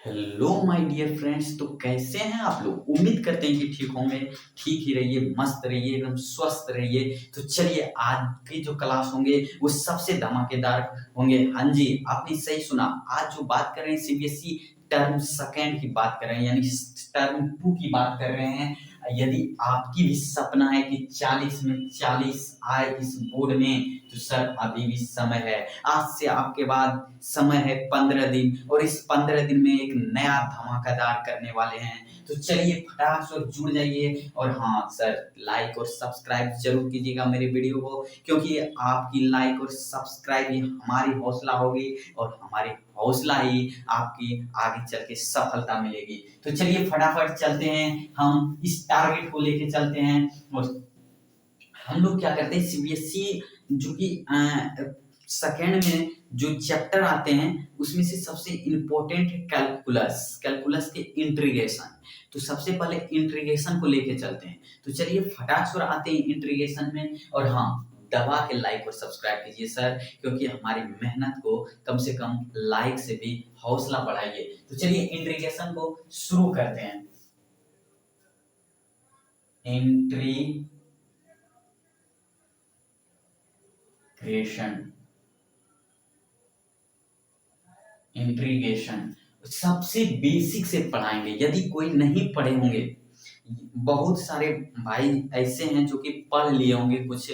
Hello my dear friends. तो कैसे हैं आप लोग? उम्मीद करते हैं कि ठीक होंगे। ठीक ही रहिए, मस्त रहिए, एकदम स्वस्थ रहिए। तो चलिए, आज की जो क्लास होंगे वो सबसे धमाकेदार होंगे। हाँ जी, आपने सही सुना। आज जो बात कर रहे हैं सीबीएसई टर्म सेकेंड की बात कर रहे हैं, यानी टर्म 2 की बात कर रहे हैं। यदि आपकी भी सपना है कि 40 में 40 आए इस बोर्ड में, तो सर अभी भी समय है। आज से आपके बाद समय है 15 दिन, और इस 15 दिन में एक नया धमाकेदार करने वाले हैं। तो चलिए फटाक से जुड़ जाइए। और हाँ सर, लाइक और सब्सक्राइब जरूर कीजिएगा मेरे वीडियो को, क्योंकि आपकी लाइक और सब्सक्राइब ही हमारी हौसला होगी, और हमारी हौसला ही आपकी आगे चल के सफलता मिलेगी। तो चलिए फटाफट चलते हैं, हम इस टारगेट को लेके चलते हैं। और हम लोग क्या करते हैं, सीबीएसई जो कि सेकेंड में जो चैप्टर आते हैं उसमें से सबसे इम्पोर्टेंट है कैलकुलस। कैलकुलस के इंटीग्रेशन। तो सबसे पहले इंटीग्रेशन को लेके चलते हैं। तो चलिए फटाक से आते हैं इंटीग्रेशन में। और हाँ, दबा के लाइक और सब्सक्राइब कीजिए सर, क्योंकि हमारी मेहनत को कम से कम लाइक से भी हौसला बढ़ाइए। तो चलिए इंटीग्रेशन को शुरू करते हैं। इंटीग्रेशन इंट्रीगेशन सबसे बेसिक से पढ़ाएंगे। यदि कोई नहीं पढ़े होंगे, बहुत सारे भाई ऐसे हैं जो कि पढ़ लिए होंगे कुछ,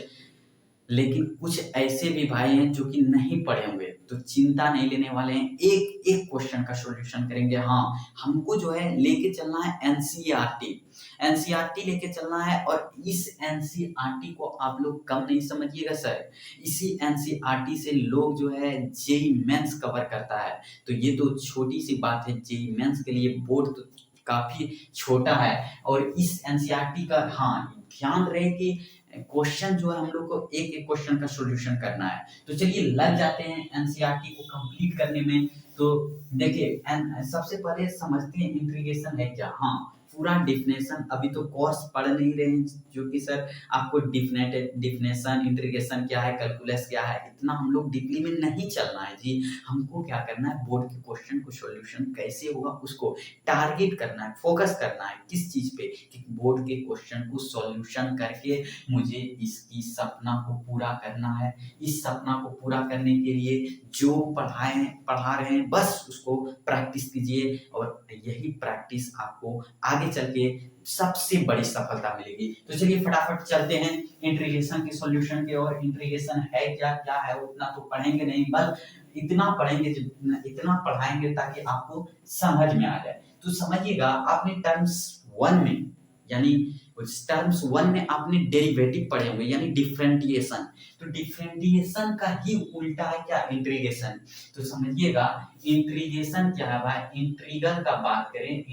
लेकिन कुछ ऐसे भी भाई हैं जो कि नहीं पढ़े होंगे। तो चिंता नहीं लेने वाले हैं, एक एक क्वेश्चन का सॉल्यूशन करेंगे। हाँ, हमको जो है लेके चलना है एनसीईआरटी। एनसीईआरटी लेके चलना है, और इस एनसीईआरटी को आप लोग कम नहीं समझिएगा सर। इसी एनसीईआरटी से लोग जो है जेई मेंस कवर करता है। तो ये तो छोटी सी बात है, जेई मेंस के लिए बोर्ड तो काफी छोटा है। और इस एनसीईआरटी का हाँ ध्यान रहे कि क्वेश्चन जो है हम लोग को एक एक क्वेश्चन का सॉल्यूशन करना है। तो चलिए लग जाते हैं एनसीईआरटी को कंप्लीट करने में। तो देखिए, सबसे पहले समझते हैं इंटीग्रेशन है क्या। हाँ, पूरा डिफिनेशन अभी तो कोर्स पढ़ नहीं रहे हैं, जो कि सर आपको डिफिनेशन इंटीग्रेशन क्या है, कैलकुलस क्या है, इतना हम लोग डीपली में नहीं चलना है जी। हमको क्या करना है, बोर्ड के क्वेश्चन को सॉल्यूशन कैसे होगा उसको टारगेट करना है, फोकस करना है किस चीज पे, कि बोर्ड के क्वेश्चन को सॉल्यूशन करके मुझे इसकी सपना को पूरा करना है। इस सपना को पूरा करने के लिए जो पढ़ा रहे हैं बस उसको प्रैक्टिस कीजिए, और यही प्रैक्टिस आपको आगे चल के सबसे बड़ी सफलता मिलेगी। तो चलिए फटाफट चलते हैं इंटीग्रेशन के सॉल्यूशन के। और इंटीग्रेशन है क्या, क्या है उतना तो पढ़ेंगे नहीं, बस इतना पढ़ेंगे, इतना पढ़ाएंगे ताकि आपको समझ में आ जाए। तो समझिएगा, आपने टर्म्स 1 में, यानी टर्म्स 1 में आपने डेरिवेटिव पढ़े होंगे, यानी डिफरेंटिएशन। तो डिफरेंटिएशन का ही उल्टा है क्या, इंटीग्रेशन। तो समझिएगा इंटीग्रेशन क्या है भाई। इंटीग्रल का बात करें,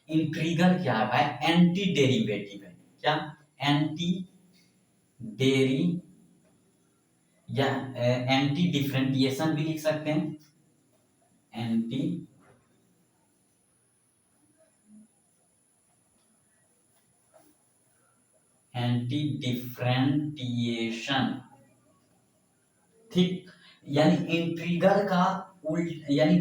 इंटीग्रल क्या है भाई, एंटी डेरिवेटिव है। क्या, एंटी डेरी या एंटी डिफरेंटिएशन भी लिख सकते हैं। एंटी एंटी डिफरेंटिएशन, ठीक। यानी इंट्रीगल का उल्ट, यानी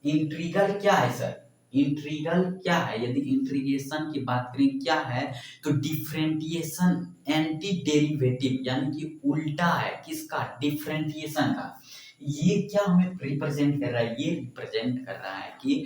इंट्रीगल क्या है सर, इंट्रीगल क्या है, यदि इंट्रीगेशन की बात करें क्या है, तो डिफरेंटिएशन एंटी डेरिवेटिव, यानी कि उल्टा है किसका, डिफरेंटिएशन का। ये क्या हमें रिप्रेजेंट कर रहा है, ये रिप्रेजेंट कर रहा है कि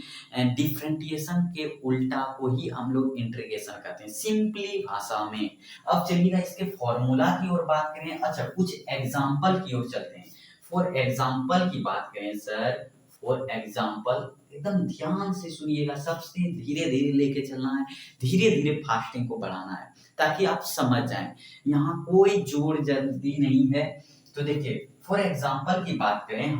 डिफरेंटिएशन के उल्टा को ही हम लोग इंटीग्रेशन कहते हैं, सिंपली भाषा में। अब चलिएगा इसके फॉर्मूला की ओर बात करें। अच्छा, कुछ एग्जांपल की ओर चलते हैं। फॉर एग्जांपल की बात करें सर, फॉर एग्जांपल एकदम ध्यान से सुनिएगा, सबसे धीरे धीरे लेके चलना है, धीरे धीरे फास्टिंग को बढ़ाना है, ताकि आप समझ जाएं। यहाँ कोई जोर जल्दी नहीं है। तो देखिए, फॉर एग्जांपल की बात करें,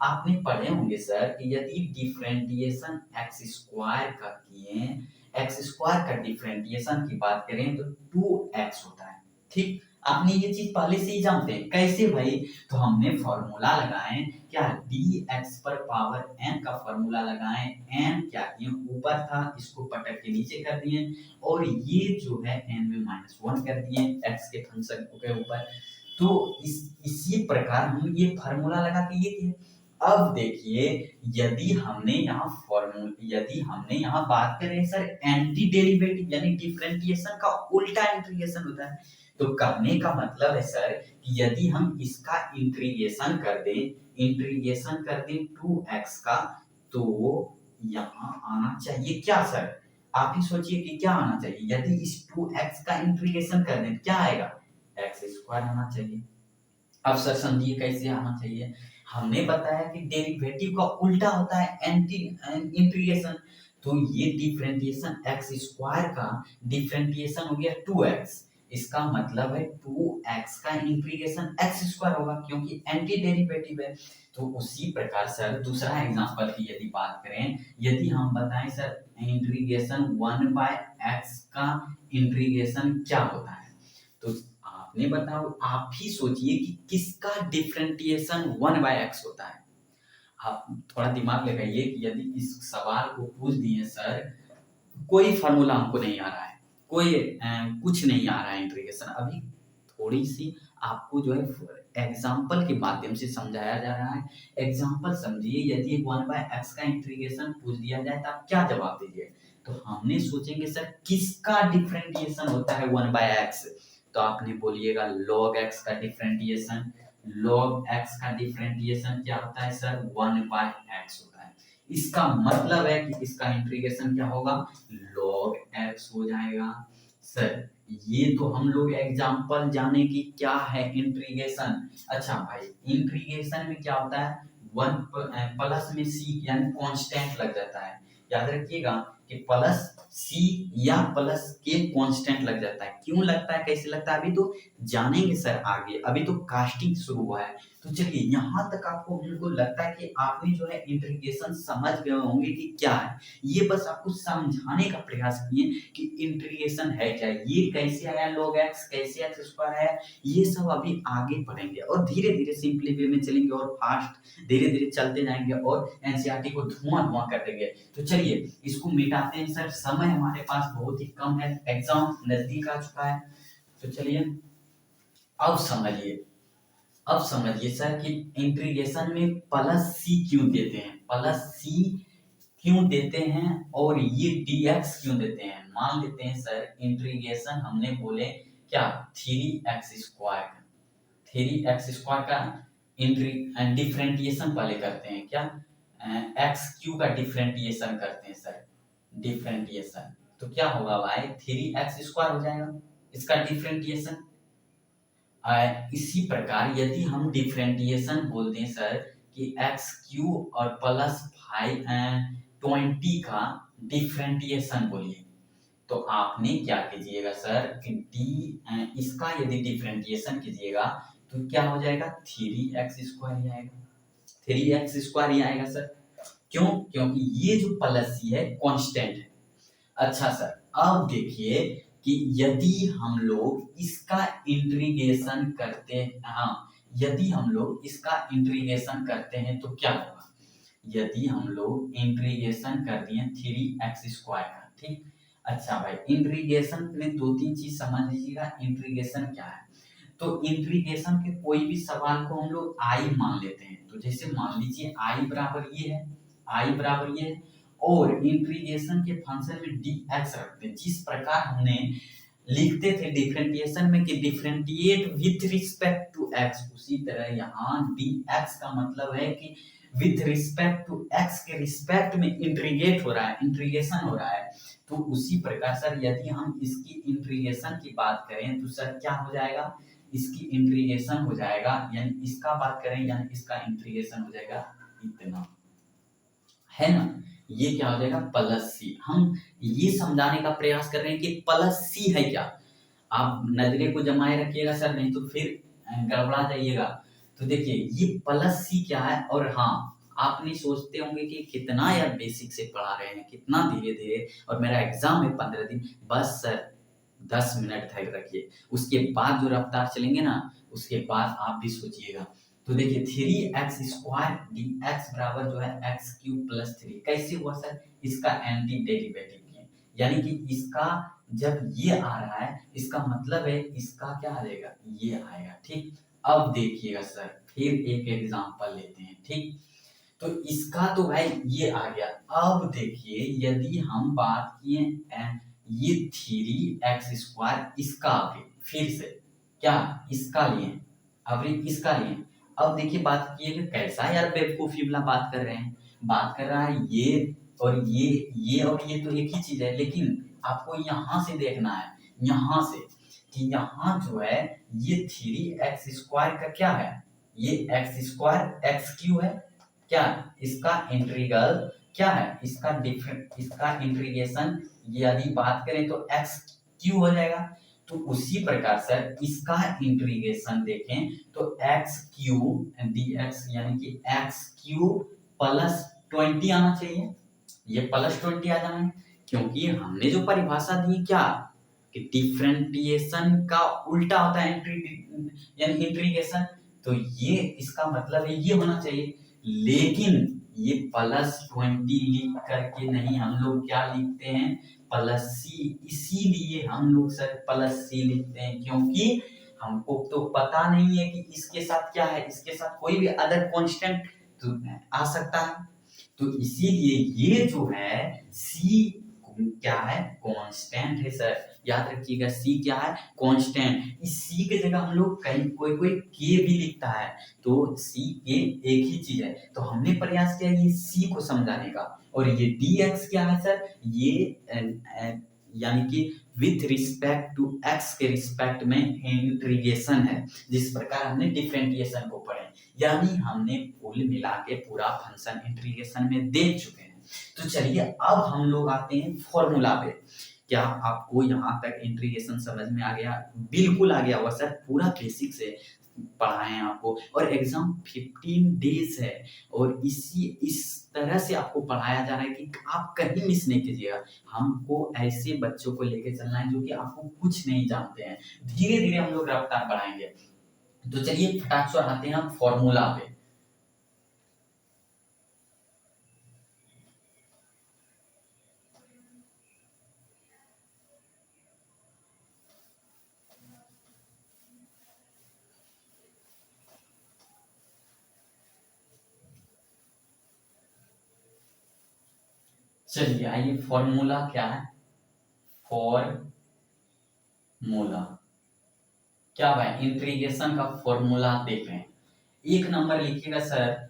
आपने पढ़े होंगे सर कि यदि डिफरेंटिएशन एक्स स्क्वायर का किए, एक्स स्क्वायर का डिफरेंटिएशन की बात करें तो 2x होता है, ठीक। आपने ये चीज पहले से ही जानते हैं। कैसे भाई, तो हमने फॉर्मूला लगाए क्या, dx पर पावर n का फॉर्मूला लगाए। n क्या किए, ऊपर था इसको पटक के नीचे कर दिए, और ये जो है n में -1 कर दिए x के फंक्शन के ऊपर। तो इसी प्रकार हम ये फार्मूला लगा के ये किए। अब देखिए, यदि हमने यहाँ बात करें सर एंटी डेरिवेटिव यानी डिफरेंशिएशन का उल्टा इंटीग्रेशन होता है। तो कहने का मतलब है सर कि यदि हम इसका इंटीग्रेशन कर दें 2x का, तो यहाँ आना चाहिए क्या सर? आप ही सोचिए कि क्या आना चाहिए। यदि इस 2x का इंटीग्रेशन कर दें क्या आएगा? एक्स स्क्वायर आना चाहिए। अब सर समझिए कैसे आना चाहिए। हमने बताया कि डेरिवेटिव का उल्टा होता है एंटी इंटीग्रेशन। तो ये डिफरेंशिएशन एक्स स्क्वायर का डिफरेंशिएशन हो गया 2x। इसका मतलब है 2x का इंटीग्रेशन एक्स स्क्वायर होगा क्योंकि एंटी डेरिवेटिव है। तो उसी प्रकार सर दूसरा एग्जांपल की यदि बात करें, यदि हम बताएं सर इंटीग्रेशन 1/x का इंटीग्रेशन क्या होता है, तो आपने बताओ, आप ही सोचिए कि किसका डिफरेंशिएशन 1/x होता है। आप थोड़ा दिमाग लगाइए कि यदि इस सवाल को पूछ दिए सर, कोई फार्मूला हमको नहीं आ रहा है, कोई कुछ नहीं आ रहा है इंटीग्रेशन, अभी थोड़ी सी आपको जो है एग्जाम्पल के माध्यम से समझाया जा रहा है। एग्जाम्पल समझिए, यदि 1/x का इंटीग्रेशन पूछ दिया जाए तो आप क्या जवाब दीजिए? तो हमने सोचेंगे सर किसका डिफरेंशिएशन होता है 1/x, तो आपने बोलिएगा log x का डिफरेंशिएशन। log x का डिफरेंशिएशन क्या होता है सर? 1/x होता है। इसका मतलब है कि इसका इंटीग्रेशन क्या होगा? log x हो जाएगा। सर ये तो हम लोग एग्जांपल जाने की क्या है इंटीग्रेशन। अच्छा भाई, इंटीग्रेशन में क्या होता है? 1 प्लस में c यानी कांस्टेंट लग जाता है। याद रखिएगा कि प्लस सी या प्लस के कांस्टेंट लग जाता है। क्यों लगता है, कैसे लगता है, अभी तो जानेंगे सर आगे, अभी तो कास्टिंग शुरू हुआ है। तो चलिए यहाँ तक आपको हमको लगता है कि आपने जो है इंटीग्रेशन समझ गए होंगे कि क्या है। ये बस आपको समझाने का प्रयास किए कि इंटीग्रेशन है क्या, ये कैसे आया, log x कैसे x स्क्वायर है, ये सब अभी आगे पढ़ेंगे और धीरे धीरे सिंपली वे में चलेंगे और फास्ट धीरे धीरे चलते जाएंगे और एनसीईआरटी को धुआं धुआं कर देंगे। तो चलिए इसको मिटाते हैं सर, समय हमारे पास बहुत ही कम है, एग्जाम नजदीक आ चुका है। तो चलिए अब समझिए, सर कि इंटीग्रेशन में प्लस सी क्यों देते हैं, और ये dx क्यों देते हैं। मान लेते हैं सर इंटीग्रेशन हमने बोले क्या 3x का डिफरेंटिएशन पहले करते हैं क्या, एक्स क्यू का डिफरेंटिएशन करते हैं सर, डिफरेंटिएशन। तो क्या होगा भाई 3x² हो जाएगा इसका डिफरेंटिएशन। इसी प्रकार यदि हम डिफरेंटिएशन बोलते हैं सर कि एक्स क्यू और प्लस 20 का डिफरेंटिएशन बोलिए, तो आपने क्या कीजिएगा सर कि इसका यदि डिफरेंटिएशन कीजिएगा तो क्या हो जाएगा 3x² ही आएगा, 3x² ही आएगा सर। क्यों? क्योंकि ये जो प्लस सी है कांस्टेंट है। अच्छा सर, अब देखिए कि यदि हम लोग इसका इंटीग्रेशन करते हैं, यदि हम लोग इसका इंटीग्रेशन करते हैं तो क्या होगा। यदि हम लोग इंटीग्रेशन कर दिए 3x² का, ठीक। अच्छा भाई, इंटीग्रेशन में दो तीन चीज समझ लीजिएगा, इंटीग्रेशन क्या है। तो इंटीग्रेशन के कोई भी सवाल को हम लोग आई मान लेते हैं। तो जैसे मान लीजिए आई बराबर ये है, और इंटीग्रेशन के फंक्शन में dx रखते हैं। जिस प्रकार हमने लिखते थे डिफरेंटिएशन में कि डिफरेंटिएट विथ रिस्पेक्ट टू x, उसी तरह यहाँ dx का मतलब है कि विथ रिस्पेक्ट टू x के रिस्पेक्ट में इंटीग्रेशन हो रहा है। तो उसी प्रकार सर यदि हम इसकी इंटीग्रेशन की बात करें तो सर क्या हो जाएगा, इसकी इंटीग्रेशन हो जाएगा, यानी इसका बात करें यानी इसका इंटीग्रेशन हो जाएगा इतना, है ना। ये क्या हो जाएगा प्लस सी। हम ये समझाने का प्रयास कर रहे हैं कि प्लस सी है क्या। आप नजरे को जमाए रखिएगा सर, नहीं तो फिर गड़बड़ा जाइएगा। तो देखिए ये प्लस सी क्या है, और हाँ आपने सोचते होंगे कि कितना यार बेसिक से पढ़ा रहे हैं, कितना धीरे धीरे, और मेरा एग्जाम है 15 दिन। बस सर 10 मिनट तक रखिए, उसके बाद जो रफ्तार चलेंगे ना, उसके बाद आप भी सोचिएगा। तो देखिए 3x² dx बराबर जो है x³ + 3 कैसे हुआ सर, इसका एंटी डेरिवेटिव किए, यानी कि इसका जब ये आ रहा है इसका मतलब है इसका क्या आ जाएगा, ये आएगा, ठीक। अब देखिएगा सर फिर एक एग्जांपल लेते हैं, ठीक। तो इसका तो भाई ये आ गया। अब देखिए यदि हम बात किए ये 3x² इसका आगे फिर से क्या इसका लिए, अब इसका लिए। अब देखिए बात किए कैसा यार बेवकूफी वाला बात कर रहे हैं, बात कर रहा है ये और ये और ये तो एक ही चीज है, लेकिन आपको यहाँ से देखना है, यहाँ से कि यहाँ जो है ये 3x² का क्या है, ये x² x³ है क्या, इसका इंटीग्रल क्या है, इसका डिफरेंट, इसका इंटीग्रेशन यदि बात करें तो x³ हो जाएगा। तो उसी प्रकार से इसका इंटीग्रेशन देखें तो x³ dx यानी कि x³ प्लस 20 आना चाहिए, ये प्लस 20 आ जाना है, क्योंकि हमने जो परिभाषा दी क्या कि डिफरेंटिएशन का उल्टा होता है यानी इंटीग्रेशन, तो ये इसका मतलब है ये होना चाहिए। लेकिन ये प्लस 20 लिख करके नहीं, हम लोग क्या लिखते हैं प्लस सी, इसीलिए हम लोग सर प्लस सी लिखते हैं, क्योंकि हमको तो पता नहीं है कि इसके साथ क्या है, इसके साथ कोई भी अदर कांस्टेंट तो आ सकता है, तो इसीलिए ये जो है सी क्या है कांस्टेंट है सर, याद रखिएगा सी क्या है कांस्टेंट। इस सी के जगह हम लोग कहीं कोई कोई के भी लिखता है, तो सी के एक ही चीज है, तो हमने प्रयास किया ये सी को समझाने का। और ये dx क्या है सर, ये यानी कि विथ रिस्पेक्ट टू x के रिस्पेक्ट में इंटीग्रेशन है, जिस प्रकार हमने डिफरेंशिएशन को पढ़े, यानी हमने कुल मिला के पूरा फंक्शन इंटीग्रेशन में देख चुके हैं। तो चलिए अब हम लोग आते हैं फॉर्मूला पे। क्या आपको यहाँ तक इंटीग्रेशन समझ में आ गया? बिल्कुल आ गया होगा सर, पूरा बेसिक से पढ़ाए हैं आपको, और एग्जाम 15 डेज है, और इस तरह से आपको पढ़ाया जा रहा है कि आप कहीं मिस नहीं कीजिएगा। हमको ऐसे बच्चों को लेके चलना है जो कि आपको कुछ नहीं जानते हैं, धीरे धीरे हम लोग रफ्तार बढ़ाएंगे। तो चलिए फटाक से आते हैं हम फॉर्मूला पे। चलिए आइए फॉर्मूला क्या है, फॉर्मूला क्या भाई इंटीग्रेशन का फॉर्मूला देख रहे हैं। एक नंबर लिखिएगा सर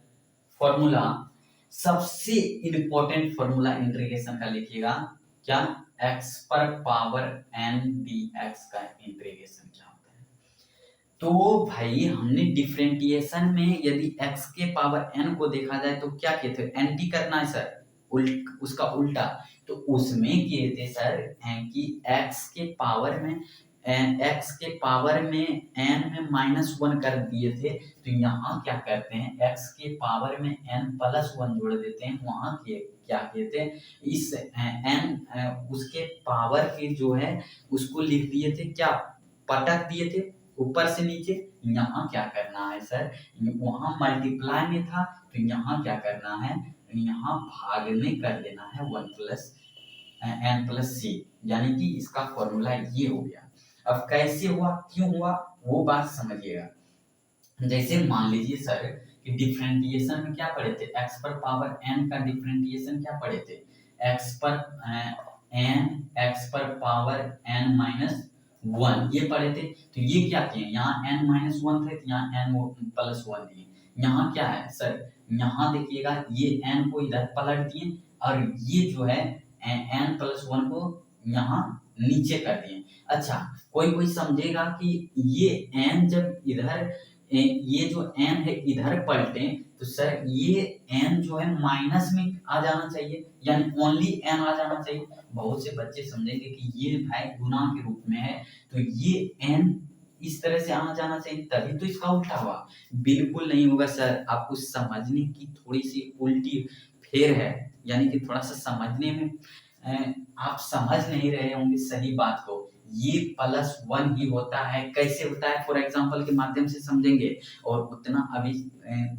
फॉर्मूला, सबसे इंपॉर्टेंट फॉर्मूला इंटीग्रेशन का लिखिएगा क्या, x पर पावर n dx का इंटीग्रेशन क्या होता है। तो भाई हमने डिफरेंटिएशन में यदि x के पावर n को देखा जाए तो क्या कहते हैं, एंटी करना है सर, उसका उल्टा। तो उसमें कहते सर कि x के पावर में n में -1 कर दिए थे, तो यहाँ क्या करते हैं x के पावर में n+1 जोड़ देते हैं, वहां के क्या कहते हैं इस n उसके पावर के जो है उसको लिख दिए थे क्या, पटक दिए थे ऊपर से नीचे। यहाँ क्या करना है सर, वहां मल्टीप्लाई में था, तो यहाँ क्या करना है, यहाँ भाग में कर देना है 1+n+c, यानी कि इसका फॉर्मूला ये हो गया। अब कैसे हुआ क्यों हुआ वो बात समझिएगा। जैसे मान लीजिए सर कि डिफरेंटिएशन में क्या पढ़े थे, x पर पावर n का डिफरेंटिएशन क्या पढ़े थे, x पर पावर n-1 ये पढ़े थे। तो ये क्या किए, यहाँ n-1 थे तो यहाँ n+1 दिए। यहाँ क्या है सर, यहाँ देखिएगा ये n को इधर पलट दिए और ये जो है n+1 को यहाँ नीचे कर दिए। अच्छा कोई कोई समझेगा कि ये n जब इधर ये जो n है इधर पलटे तो सर ये n जो है माइनस में आ जाना चाहिए, यानी ओनली n आ जाना चाहिए। बहुत से बच्चे समझेंगे कि ये भाई गुना के रूप में है तो ये n इस तरह से आना जाना चाहिए, तभी तो इसका उल्टा हुआ। बिल्कुल नहीं होगा सर, आपको समझने की थोड़ी सी उल्टी फेर है, यानी कि थोड़ा सा समझने में आप समझ नहीं रहे होंगे सही बात को। ये +1 ही होता है, कैसे होता है फॉर एग्जांपल के माध्यम से समझेंगे, और उतना अभी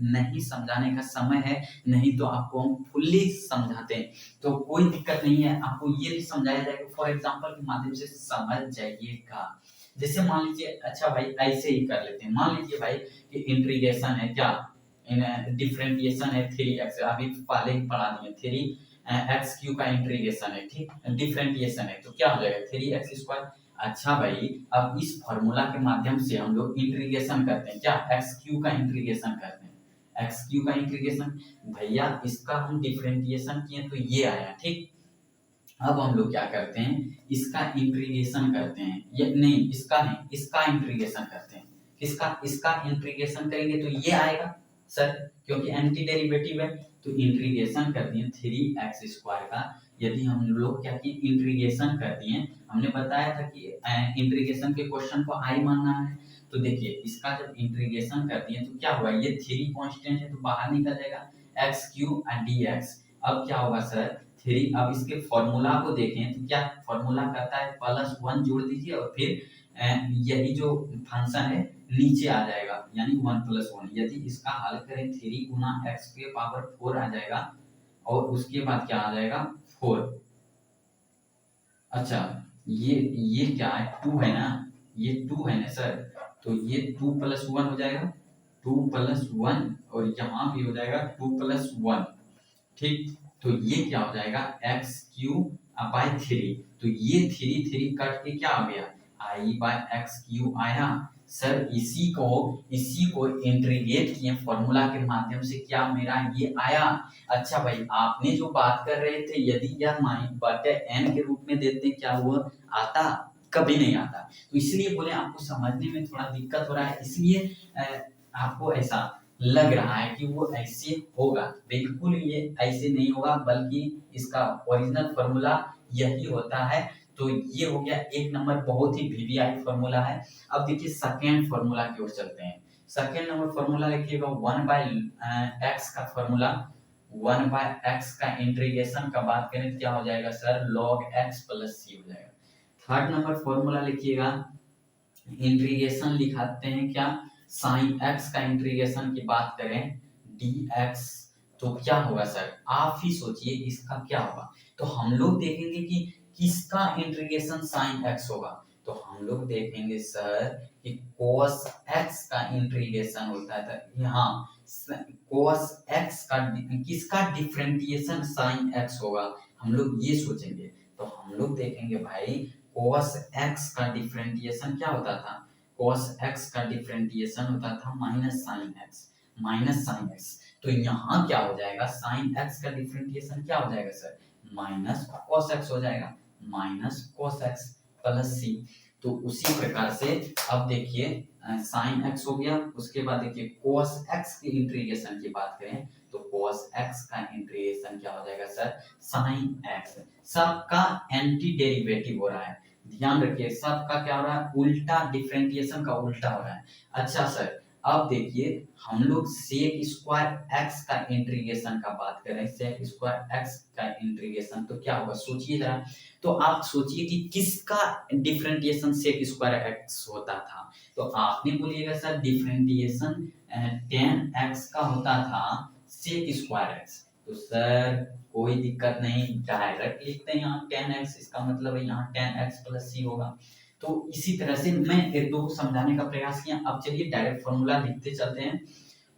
नहीं समझाने का समय है, नहीं तो आपको हम फुल्ली समझाते हैं, तो कोई दिक्कत नहीं है, आपको ये भी समझाया जाएगा फॉर एग्जांपल के माध्यम से समझ जाइएगा। जैसे मान लीजिए, अच्छा भाई ऐसे ही कर लेते हैं, मान लीजिए भाई कि इंटीग्रेशन है क्या डिफरेंटिएशन है 3x, अभी पहले ही पढ़ा दिए 3x³ का इंटीग्रेशन है, ठीक, डिफरेंटिएशन है तो क्या हो जाएगा 3x²। अच्छा भाई, अब इस फॉर्मूला के माध्यम से हम लोग इंटीग्रेशन करते हैं, क्या x³ का इंटीग्रेशन करते हैं, x³ का इंटीग्रेशन। भैया इसका हम डिफरेंटिएशन किए तो ये आया, ठीक। अब हम लोग क्या करते हैं, इसका इंटीग्रेशन करते हैं, ये नहीं, इसका नहीं, इसका इंटीग्रेशन करते हैं। किसका, इसका इंटीग्रेशन करेंगे तो ये आएगा सर, क्योंकि एंटी डेरिवेटिव है। तो इंटीग्रेशन कर दिए 3x² का। यदि हम लोग क्या किए, इंटीग्रेशन कर दिए, हमने बताया था कि इंटीग्रेशन के क्वेश्चन को आई मानना है। तो देखिए इसका जब इंटीग्रेशन कर दिए तो क्या हुआ, ये 3 कांस्टेंट है तो बाहर निकल जाएगा x³ और dx। अब क्या होगा सर 3, अब इसके फॉर्मूला को देखें तो क्या फॉर्मूला कहता है +1 जोड़ दीजिए और फिर यही जो फंक्शन है नीचे आ जाएगा, यानी 1+1। यदि इसका हल करें 3 गुना x⁴ आ जाएगा और उसके बाद क्या आ जाएगा 4। अच्छा, ये क्या है, 2 है ना, ये 2 है ना सर, तो ये 2+1 हो जाएगा, 2+1 और यहाँ भी हो जाएगा 2+1, ठीक। तो ये क्या हो जाएगा x³/3। तो ये 3 कट के क्या आ गया i/x³ आया सर। इसी को इंटीग्रेट किए फॉर्मूला के माध्यम से, क्या मेरा ये आया। अच्छा भाई, आपने जो बात कर रहे थे यदि यह n के रूप में देते क्या वो आता, कभी नहीं आता। तो इसलिए बोले आपको समझने में थोड़ा दिक्कत हो रहा है, इसलिए आपको ऐसा लग रहा है कि वो ऐसे होगा। बिल्कुल ये ऐसे नहीं होगा, बल्कि इसका ओरिजिनल फॉर्मूला यही होता है। तो ये हो गया 1 नंबर, बहुत ही वीवीआई फॉर्मूला है। अब देखिए सेकेंड फॉर्मूला की ओर चलते हैं। सेकेंड नंबर फॉर्मूला लिखिएगा 1/x का फॉर्मूला, 1/x का इंटीग्रेशन का बात करें क्या हो जाएगा सर, log x + c हो जाएगा। थर्ड नंबर फॉर्मूला लिखिएगा, इंटीग्रेशन लिखाते हैं क्या, sin x का इंटीग्रेशन की बात करें dx, तो क्या होगा सर, आप ही सोचिए इसका क्या होगा। तो हम लोग देखेंगे कि किसका इंटीग्रेशन sin x होगा। तो हम लोग देखेंगे सर कि cos x का इंटीग्रेशन होता था, यहाँ cos x का किसका डिफरेंटिएशन sin x होगा, हम लोग ये सोचेंगे। तो हम लोग देखेंगे भाई cos x का डिफरेंटिएशन क्या होता था, cos x का डिफरेंटिएशन होता था -sin x। तो यहाँ क्या हो जाएगा, sin x का डिफरेंटिएशन क्या हो जाएगा सर, -cos x हो जाएगा, -cos x + c। तो उसी प्रकार से अब देखिए sin x हो गया, उसके बाद देखिए cos x की इंटीग्रेशन की बात करें तो cos x का इंटीग्रेशन क्या हो जाएगा सर, sin x। सबका एंटी डेरिवेटिव हो रहा है, ध्यान रखिए सबका क्या हो रहा है, उल्टा, डिफरेंटिएशन का उल्टा हो रहा है। अच्छा सर, अब देखिए हम लोग sec² x का इंटीग्रेशन का बात करें, sec² x का इंटीग्रेशन तो क्या होगा सोचिए जरा। तो आप सोचिए कि किसका डिफरेंटिएशन sec² x होता था। तो आपने बोलिएगा सर डिफरेंटिएशन tan x का होता था sec² x। तो सर कोई दिक्कत नहीं, डायरेक्ट लिखते हैं यहाँ tan x, इसका मतलब है यहाँ tan x + c होगा। तो इसी तरह से मैं एक दो समझाने का प्रयास किया। अब चलिए डायरेक्ट फॉर्मूला लिखते चलते हैं।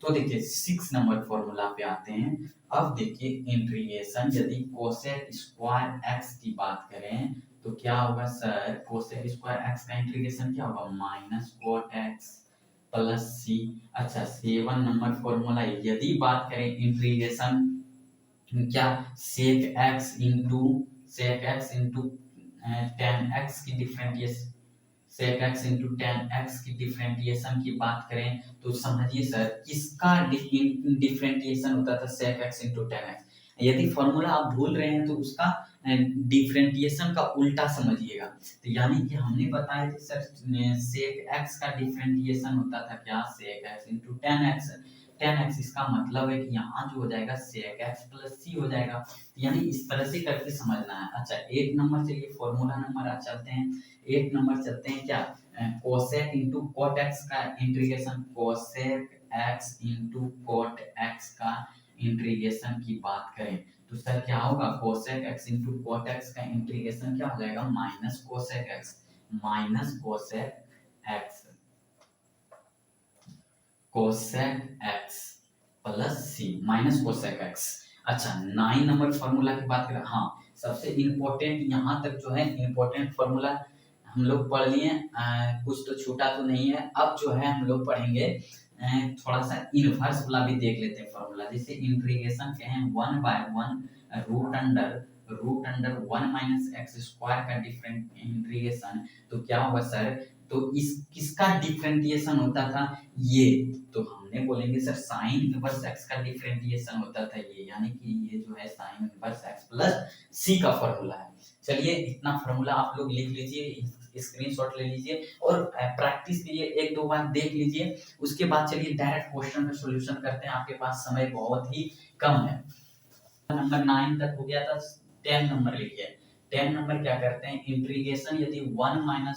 तो देखिए 6 नंबर फॉर्मूला पे आते हैं। अब देखिए इंटीग्रेशन यदि cosec² x की बात करें तो क्या होगा सर, cosec² x का इंटीग्रेशन क्या होगा, -cot x + c। अच्छा 7 नंबर फॉर्मूला, यदि बात करें इंटीग्रेशन क्या, sec x into tan x की differentiation, sec x into tan x की डिफरेंटिएशन की बात करें तो समझिए सर किसका डिफरेंटिएशन होता था sec x into tan x। यदि फॉर्मूला आप भूल रहे हैं तो उसका डिफरेंटिएशन का उल्टा समझिएगा। तो यानी कि हमने बताया कि सर sec x का डिफरेंटिएशन होता था क्या, sec x into tan x। tan x इसका मतलब है कि यहाँ जो हो जाएगा sec x + c हो जाएगा। यानी इस तरह से करके समझना है। अच्छा 8 नंबर, चलिए फॉर्मूला नंबर आ चलते हैं। 8 नंबर चलते हैं क्या, कोसेक इंटू कॉट एक्स का integration, cosec x into cot x का इंटीग्रेशन की बात करें तो सर क्या होगा, cosec x into cot x का इंटीग्रेशन क्या हो जाएगा, minus cosec x, cosec x plus C minus cosec x. अच्छा 9 नंबर फॉर्मूला की बात करें, हाँ सबसे इम्पोर्टेंट यहाँ तक जो है इम्पोर्टेंट फॉर्मूला हम लोग पढ़ लिए, कुछ तो छूटा तो नहीं है। अब जो है हम लोग पढ़ेंगे थोड़ा सा इनवर्स वाला भी देख लेते हैं फॉर्मूला। जैसे इंटीग्रेशन के हैं 1/1 रूट अंडर 1 - x² का डिफरेंट इंटीग्रेशन, तो क्या होगा सर, तो इस किसका डिफरेंटिएशन होता था, ये तो हमने बोलेंगे सर साइन इनवर्स एक्स का डिफरेंटिएशन होता था ये, यानी कि ये जो है साइन इनवर्स एक्स प्लस सी का फॉर्मूला है। चलिए इतना फॉर्मूला आप लोग लिख लीजिए, स्क्रीनशॉट ले लीजिए और प्रैक्टिस के लिए एक दो बार देख लीजिए। उसके बाद चलिए डायरेक्ट क्वेश्चन का सॉल्यूशन करते हैं, आपके पास समय बहुत ही कम है। नंबर 9 तक हो गया था, 10 नंबर लिखिए। 10 नंबर क्या करते हैं, इंटीग्रेशन यदि 1 - (√1)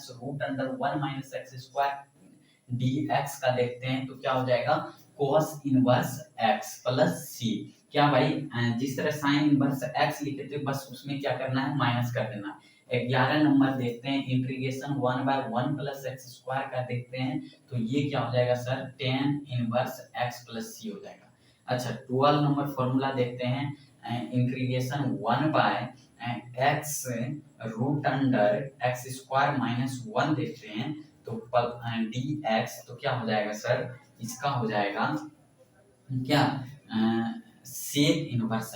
dx का देखते हैं तो क्या हो जाएगा, cos इनवर्स x प्लस सी। क्या भाई, जिस तरह साइन इनवर्स x लिखे थे बस उसमें क्या करना है, माइनस कर देना। 11 नंबर देखते हैं, इंटीग्रेशन 1/1 प्लस x² का देखते हैं तो ये क्या हो जाएगा sir, tan inverse x plus C हो जाएगा। अच्छा 12 नंबर फॉर्मूला देखते हैं, इंटीग्रेशन 1/√(x² - 1) देखते हैं तो dx तो क्या हो जाएगा सर, इसका हो जाएगा क्या, सेक इनवर्स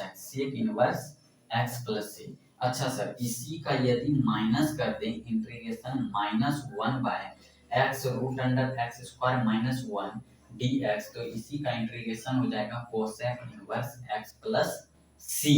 एक्स प्लस सी। अच्छा सर इसी का यदि माइनस कर दें, इंटीग्रेशन -1/(x√(x²-1) dx, तो इसी का इंटीग्रेशन हो जाएगा कोसेक इनवर्स एक्स प्लस सी।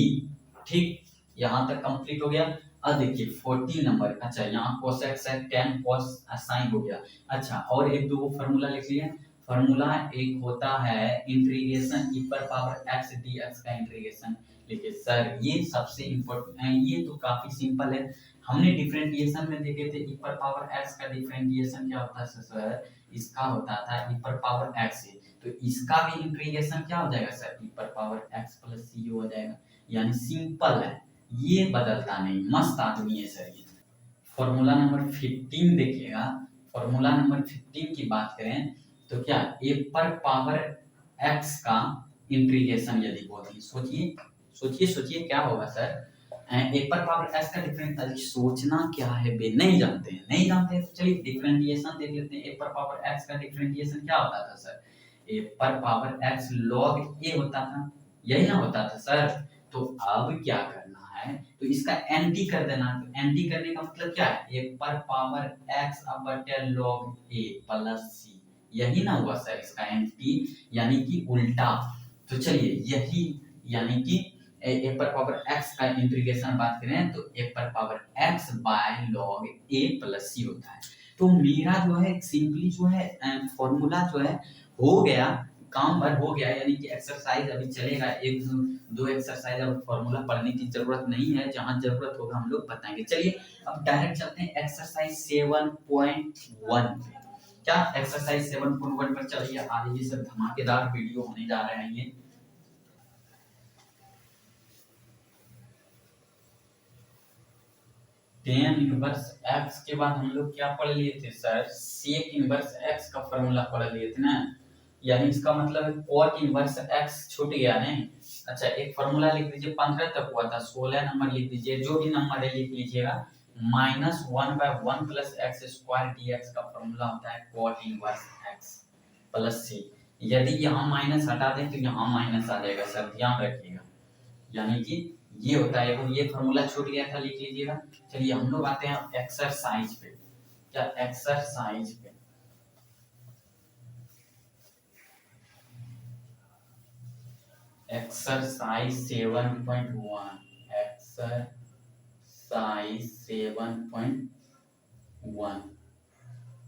ठीक, यहाँ तक कंप्लीट हो गया। अब देखिए 14 नंबर, अच्छा यहाँ cosec sec tan cos sine हो गया। अच्छा और एक दो फॉर्मूला लिख लिए। फॉर्मूला एक होता है इंटीग्रेशन e पर पावर x dx का इंटीग्रेशन। देखिए सर ये सबसे इम्पोर्टेंट है, ये तो काफी सिंपल है। हमने डिफरेंटिएशन में देखे थे e पर पावर x का डिफरेंटिएशन क्या होता है सर, इसका होता था e पर पावर x से, तो इसका भी इंटीग्रेशन क्या हो जाएगा सर, e पर पावर x प्लस सी हो जाएगा। यानी सिंपल है, ये बदलता नहीं, मस्त आदमी है सर ये। फॉर्मूला नंबर 15 देखिएगा। फॉर्मूला नंबर 15 की बात करें तो क्या, ए पर पावर x का इंटीग्रेशन यदि बोलें, सोचिए सोचिए सोचिए क्या होगा सर, ए पर पावर x का डिफरेंट, सोचना क्या है बे, नहीं जानते हैं, नहीं जानते हैं तो चलिए डिफरेंटिएशन देख लेते हैं। ए पर पावर x का डिफरेंटिएशन क्या होता था सर, ए पर पावर x log a होता था, यही ना होता था सर। तो अब क्या करना है, तो इसका एंटी कर देना। तो एंटी करने का मतलब क्या है, ए पर पावर x बटे log a प्लस सी, यही ना हुआ सर इसका एंटी, यानी कि उल्टा। तो चलिए यही, यानी कि ए पर पावर x का इंटीग्रेशन बात करें तो ए पर power x by log a plus C होता है। तो मेरा जो है सिंपली जो है फॉर्मूला जो है हो गया, काम भर हो गया, यानी कि एक्सरसाइज अभी चलेगा, एक दो एक्सरसाइज, अब फॉर्मूला पढ़ने की जरूरत नहीं है, जहां जरूरत होगा हम लोग बताएंगे। चलिए अब डायरेक्ट चलते हैं एक्सरसाइज 7.1 पे। क्या एक्सरसाइज 7.1 पर चलिए, आज ये सब धमाकेदार वीडियो होने जा रहे हैं ये। tan इनवर्स x के बाद हम लोग क्या पढ़ लिए थे सर, सेक इनवर्स x का फॉर्मूला पढ़ लिए थे ना, यानी इसका मतलब है cot इनवर्स x छूट गया नहीं। अच्छा एक फॉर्मूला लिख दीजिए, 15 तक हुआ था, 16 नंबर लिख दीजिए, जो भी नंबर है लिख लीजिएगा। -1/1 प्लस x² dx का फॉर्मूला होता है cot इनवर्स x प्लस सी। यदि यहाँ माइनस हटा दें तो यहाँ माइनस आ जाएगा सर, ध्यान रखिएगा। यानी कि ये होता है, और ये फॉर्मूला छूट गया था, लिख लीजिएगा। चलिए हम लोग आते हैं एक्सरसाइज पे। क्या एक्सरसाइज पे, एक्सरसाइज 7.1, एक्सरसाइज 7.1।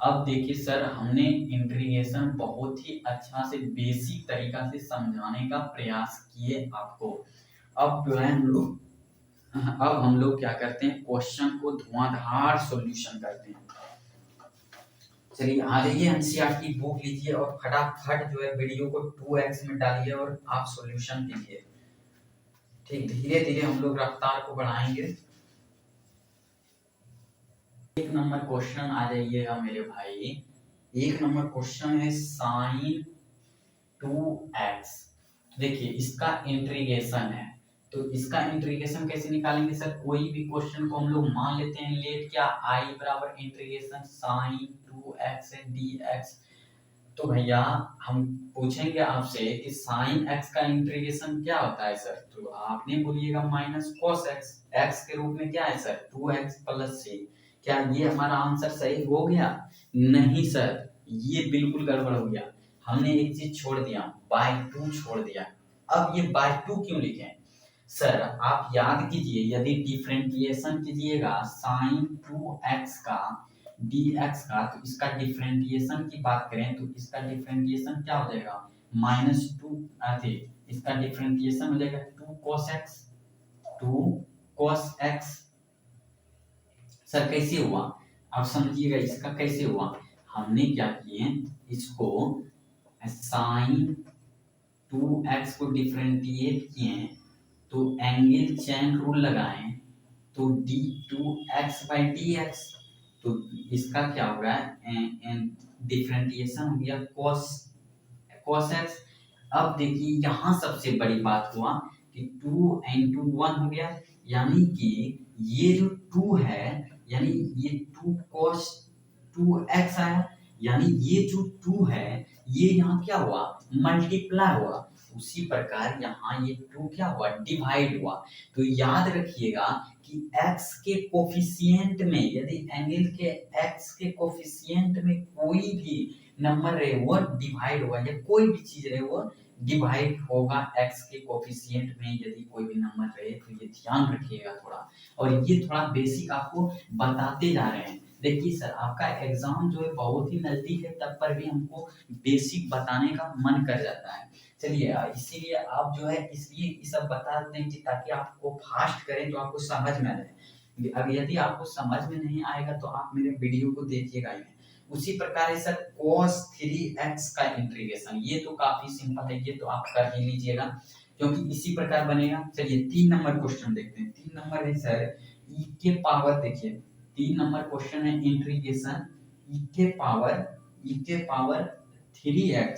अब देखिए सर हमने इंटीग्रेशन बहुत ही अच्छा से बेसिक तरीका से समझाने का प्रयास किए आपको। अब जो है हम लोग क्या करते हैं, क्वेश्चन को धुआंधार सॉल्यूशन करते हैं। चलिए आ जाइए, एनसीईआरटी की बुक लीजिए और फटाफट जो है वीडियो को 2x में डालिए और आप सॉल्यूशन कीजिए। ठीक, धीरे धीरे हम लोग रफ्तार को बढ़ाएंगे। एक नंबर क्वेश्चन आ जाइएगा मेरे भाई। एक नंबर क्वेश्चन है sin 2x देखिए इसका इंट्रीगेशन है, तो इसका इंट्रीगेशन कैसे निकालेंगे सर? कोई भी क्वेश्चन को हम लोग मान लेते हैं, लेट क्या आई बराबर इंट्रीगेशन साइन 2x dx। तो भैया हम पूछेंगे आपसे कि साइन x का इंटीग्रेशन क्या होता है सर? तो आपने बोलिएगा माइनस कॉस x, x के रूप में क्या है सर? 2x plus c। क्या ये हमारा आंसर सही हो गया? नहीं सर, ये बिल्कुल गड़बड़ हो गया। हमने एक चीज छोड़ दिया, बाय 2 छोड़ दिया। अब ये बाय 2 क्यों लिखे सर? आप याद कीजिए, यदि डिफरेंशिएशन कीजिएगा साइन 2x का dx का, तो इसका डिफरेंशिएशन की बात करें तो इसका डिफरेंशिएशन क्या हो जाएगा? -2 अरे इसका डिफरेंशिएशन हो जाएगा 2 cos x, 2 cos x। Sir कैसे हुआ? आप समझिएगा इसका कैसे हुआ। हमने क्या किए, इसको साइन 2x को डिफरेंशिएट किए, तो एंगल चेन रूल लगाएं, तो d2x/dx, तो इसका क्या होगा? डिफरेंशिएशन हो गया cos x। अब देखिए यहाँ सबसे बड़ी बात हुआ कि 2 into 1 हो गया, यानी कि ये जो 2 है, यानी ये 2 cos 2x आया, यानी ये जो 2 है ये यहाँ क्या हुआ? मल्टीप्लाई हुआ। उसी प्रकार यहाँ ये 2 क्या हुआ? डिवाइड हुआ। तो याद रखिएगा कि x के कोफिशिएंट में, यदि एंगल के x के कोफिशिएंट में कोई भी नंबर रहे वो डिवाइड होगा, या कोई भी चीज रहे वो डिवाइड होगा x के कोफिशिएंट में, यदि कोई भी नंबर रहे तो ये ध्यान रखिएगा थोड़ा। और ये थोड़ा बेसिक आपको बताते जा रहे हैं। देखिए सर आपका एग्जाम जो है बहुत ही नजदीक है, तब पर भी हमको बेसिक बताने का मन कर जाता है। चलिए इसीलिए आप जो है इसलिए ये सब बता देते हैं कि ताकि आपको फास्ट करें तो आपको समझ में आ जाए। अब यदि आपको समझ में नहीं आएगा तो आप मेरे वीडियो को देखिएगा ही। उसी प्रकार सर cos 3x का इंटीग्रेशन, ये तो काफी सिंपल है, ये तो आप कर ही लीजिएगा क्योंकि इसी प्रकार बनेगा। चलिए 3 नंबर क्वेश्चन देखते हैं। 3 नंबर है सर e के पावर, देखिए 3 नंबर क्वेश्चन है इंटीग्रेशन e के पावर 3x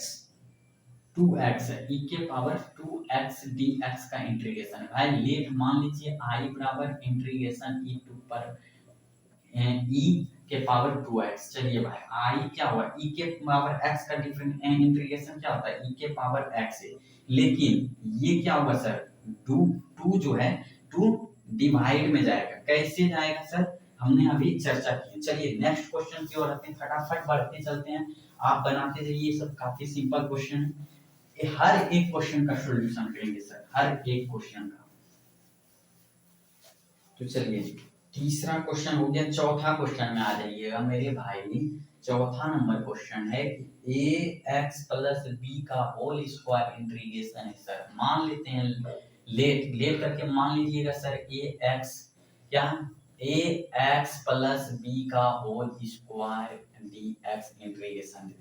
2x है, e के पावर 2x dx का इंटीग्रेशन। भाई लेट मान लीजिए i बराबर इंटीग्रेशन e टू पर e के पावर 2x। चलिए भाई i क्या हुआ? e के पावर x का डिफरेंट इंटीग्रेशन क्या होता है? e के पावर x है। लेकिन ये क्या होगा सर? 2 जो है 2 डिवाइड में जाएगा। कैसे जाएगा सर? हमने अभी चर्चा की। चलिए नेक्स्ट क्वेश्चन की ओर आते हैं, फटाफट बढ़ते चलते हैं। आप बनाते जाइए, ये सब काफी सिंपल क्वेश्चन है। हर एक क्वेश्चन का सॉल्यूशन करेंगे सर, हर एक क्वेश्चन का। तो चलिए तीसरा क्वेश्चन हो गया, चौथा क्वेश्चन में आ जाइएगा मेरे भाई। चौथा नंबर क्वेश्चन है ए एक्स प्लस बी का होल स्क्वायर इंटीग्रेशन है सर। मान लेते हैं लेट करके मान लीजिएगा सर ए एक्स क्या? ए एक्स प्लस बी का whole square d x integration.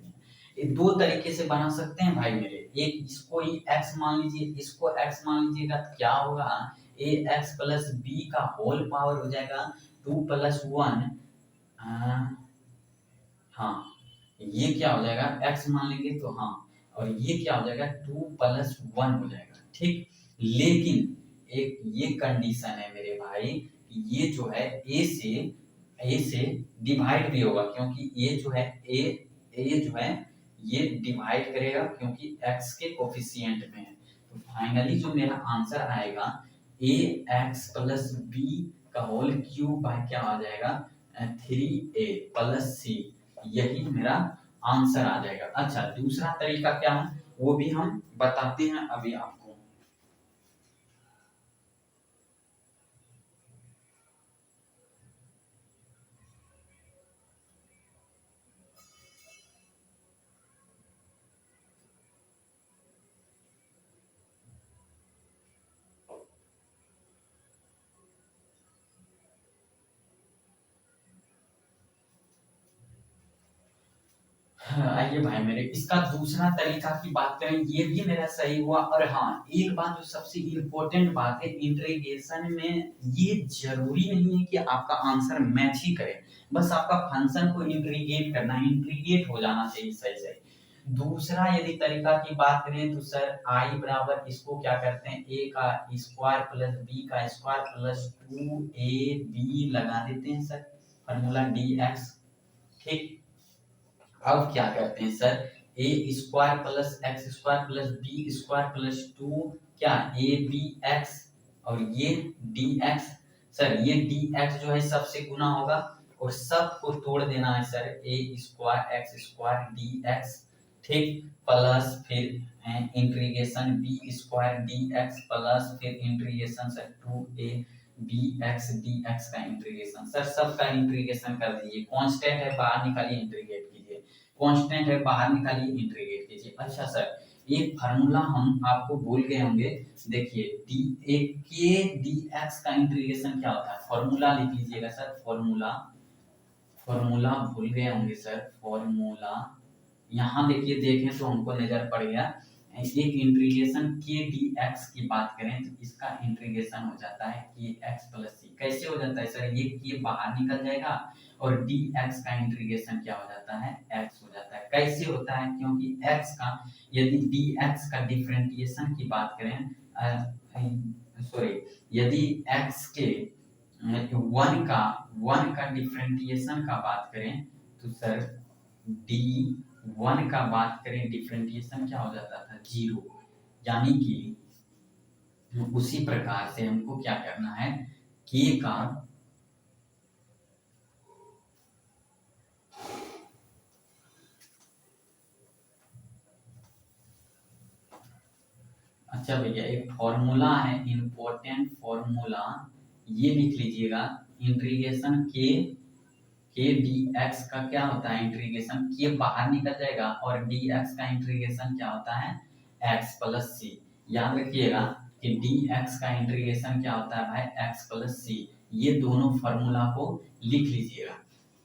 ये दो तरीके से बना सकते हैं भाई मेरे। एक इसको ही x मान लीजिए, इसको x मान लीजिएगा तो क्या होगा? ए एक्स प्लस बी का होल पावर हो जाएगा 2 + 1। हाँ ये क्या हो जाएगा? x मान लेंगे तो हाँ, और ये क्या हो जाएगा? 2 + 1 हो जाएगा। ठीक, लेकिन एक ये कंडीशन है मेरे भाई, ये जो है ए से डिवाइड भी होगा, क्योंकि ए जो है ए जो है ये डिवाइड करेगा क्योंकि x के कोफिशिएंट में है। तो फाइनली जो मेरा आंसर आएगा ए एक्स प्लस बी का होल क्यूब बाय क्या आ जाएगा? 3a प्लस सी, यही मेरा आंसर आ जाएगा। अच्छा दूसरा तरीका क्या है वो भी हम बताते हैं अभी आपको। आइए भाई मेरे, इसका दूसरा तरीका की बात करें, ये भी मेरा सही हुआ। और हाँ एक बात जो सबसे इम्पोर्टेंट बात है इंटीग्रेशन में, ये जरूरी नहीं है कि आपका आंसर मैच ही करे, बस आपका फंक्शन को इंटीग्रेट करना है, इंटीग्रेट हो जाना चाहिए सही सही। दूसरा यदि तरीका की बात करें तो सर आई बराबर इसको क्या करते हैं, ए का स्क्वायर प्लस बी का स्क्वायर प्लस 2ab लगा देते हैं सर, फॉर्मूला dx। ठीक, अब क्या करते हैं sir, a square plus x square plus b square plus 2 क्या ए बी एक्स, और ये dx। सर ये dx जो है सबसे गुना होगा और सबको तोड़ देना है sir, a square x square dx। ठीक, प्लस फिर integration b square dx plus फिर integration sir 2a bx dx का इंटीग्रेशन। सर सबका इंटीग्रेशन कर दीजिए, कांस्टेंट है बाहर निकालिए इंटीग्रेट कीजिए, कांस्टेंट है बाहर निकालिए इंटीग्रेट कीजिए। अच्छा सर एक फार्मूला हम आपको भूल गए होंगे, देखिए डी ए के dx का इंटीग्रेशन क्या होता है, फॉर्मूला लिख लीजिएगा सर, फॉर्मूला फॉर्मूला भूल गए होंगे सर, फॉर्मूला यहाँ देखिए, देखें तो हमको नजर पड़ गया, एक इंटीग्रेशन के dx की बात करें तो इसका इंटीग्रेशन हो जाता है के एक्स प्लस सी। कैसे हो जाता है सर, ये के बाहर निकल जाएगा और dx का इंटीग्रेशन क्या हो जाता है, x हो जाता है। कैसे होता है, क्योंकि x का यदि dx का डिफरेंशिएशन की बात करें, सॉरी यदि x के वन का डिफरेंशिएशन का बात करें तो सर d1 का बात करें डिफरेंशिएशन क्या हो जाता था, 0। यानी कि उसी प्रकार से हमको क्या करना है, k का अच्छा भैया एक फॉर्मूला है, इंपॉर्टेंट फॉर्मूला, ये लिख लीजिएगा, इंटीग्रेशन के dx का क्या होता है, इंटीग्रेशन के बाहर निकल जाएगा और dx का इंटीग्रेशन क्या होता है, x प्लस सी। याद रखिएगा कि dx का इंटीग्रेशन क्या होता है भाई, x प्लस सी। ये दोनों फार्मूला को लिख लीजिएगा।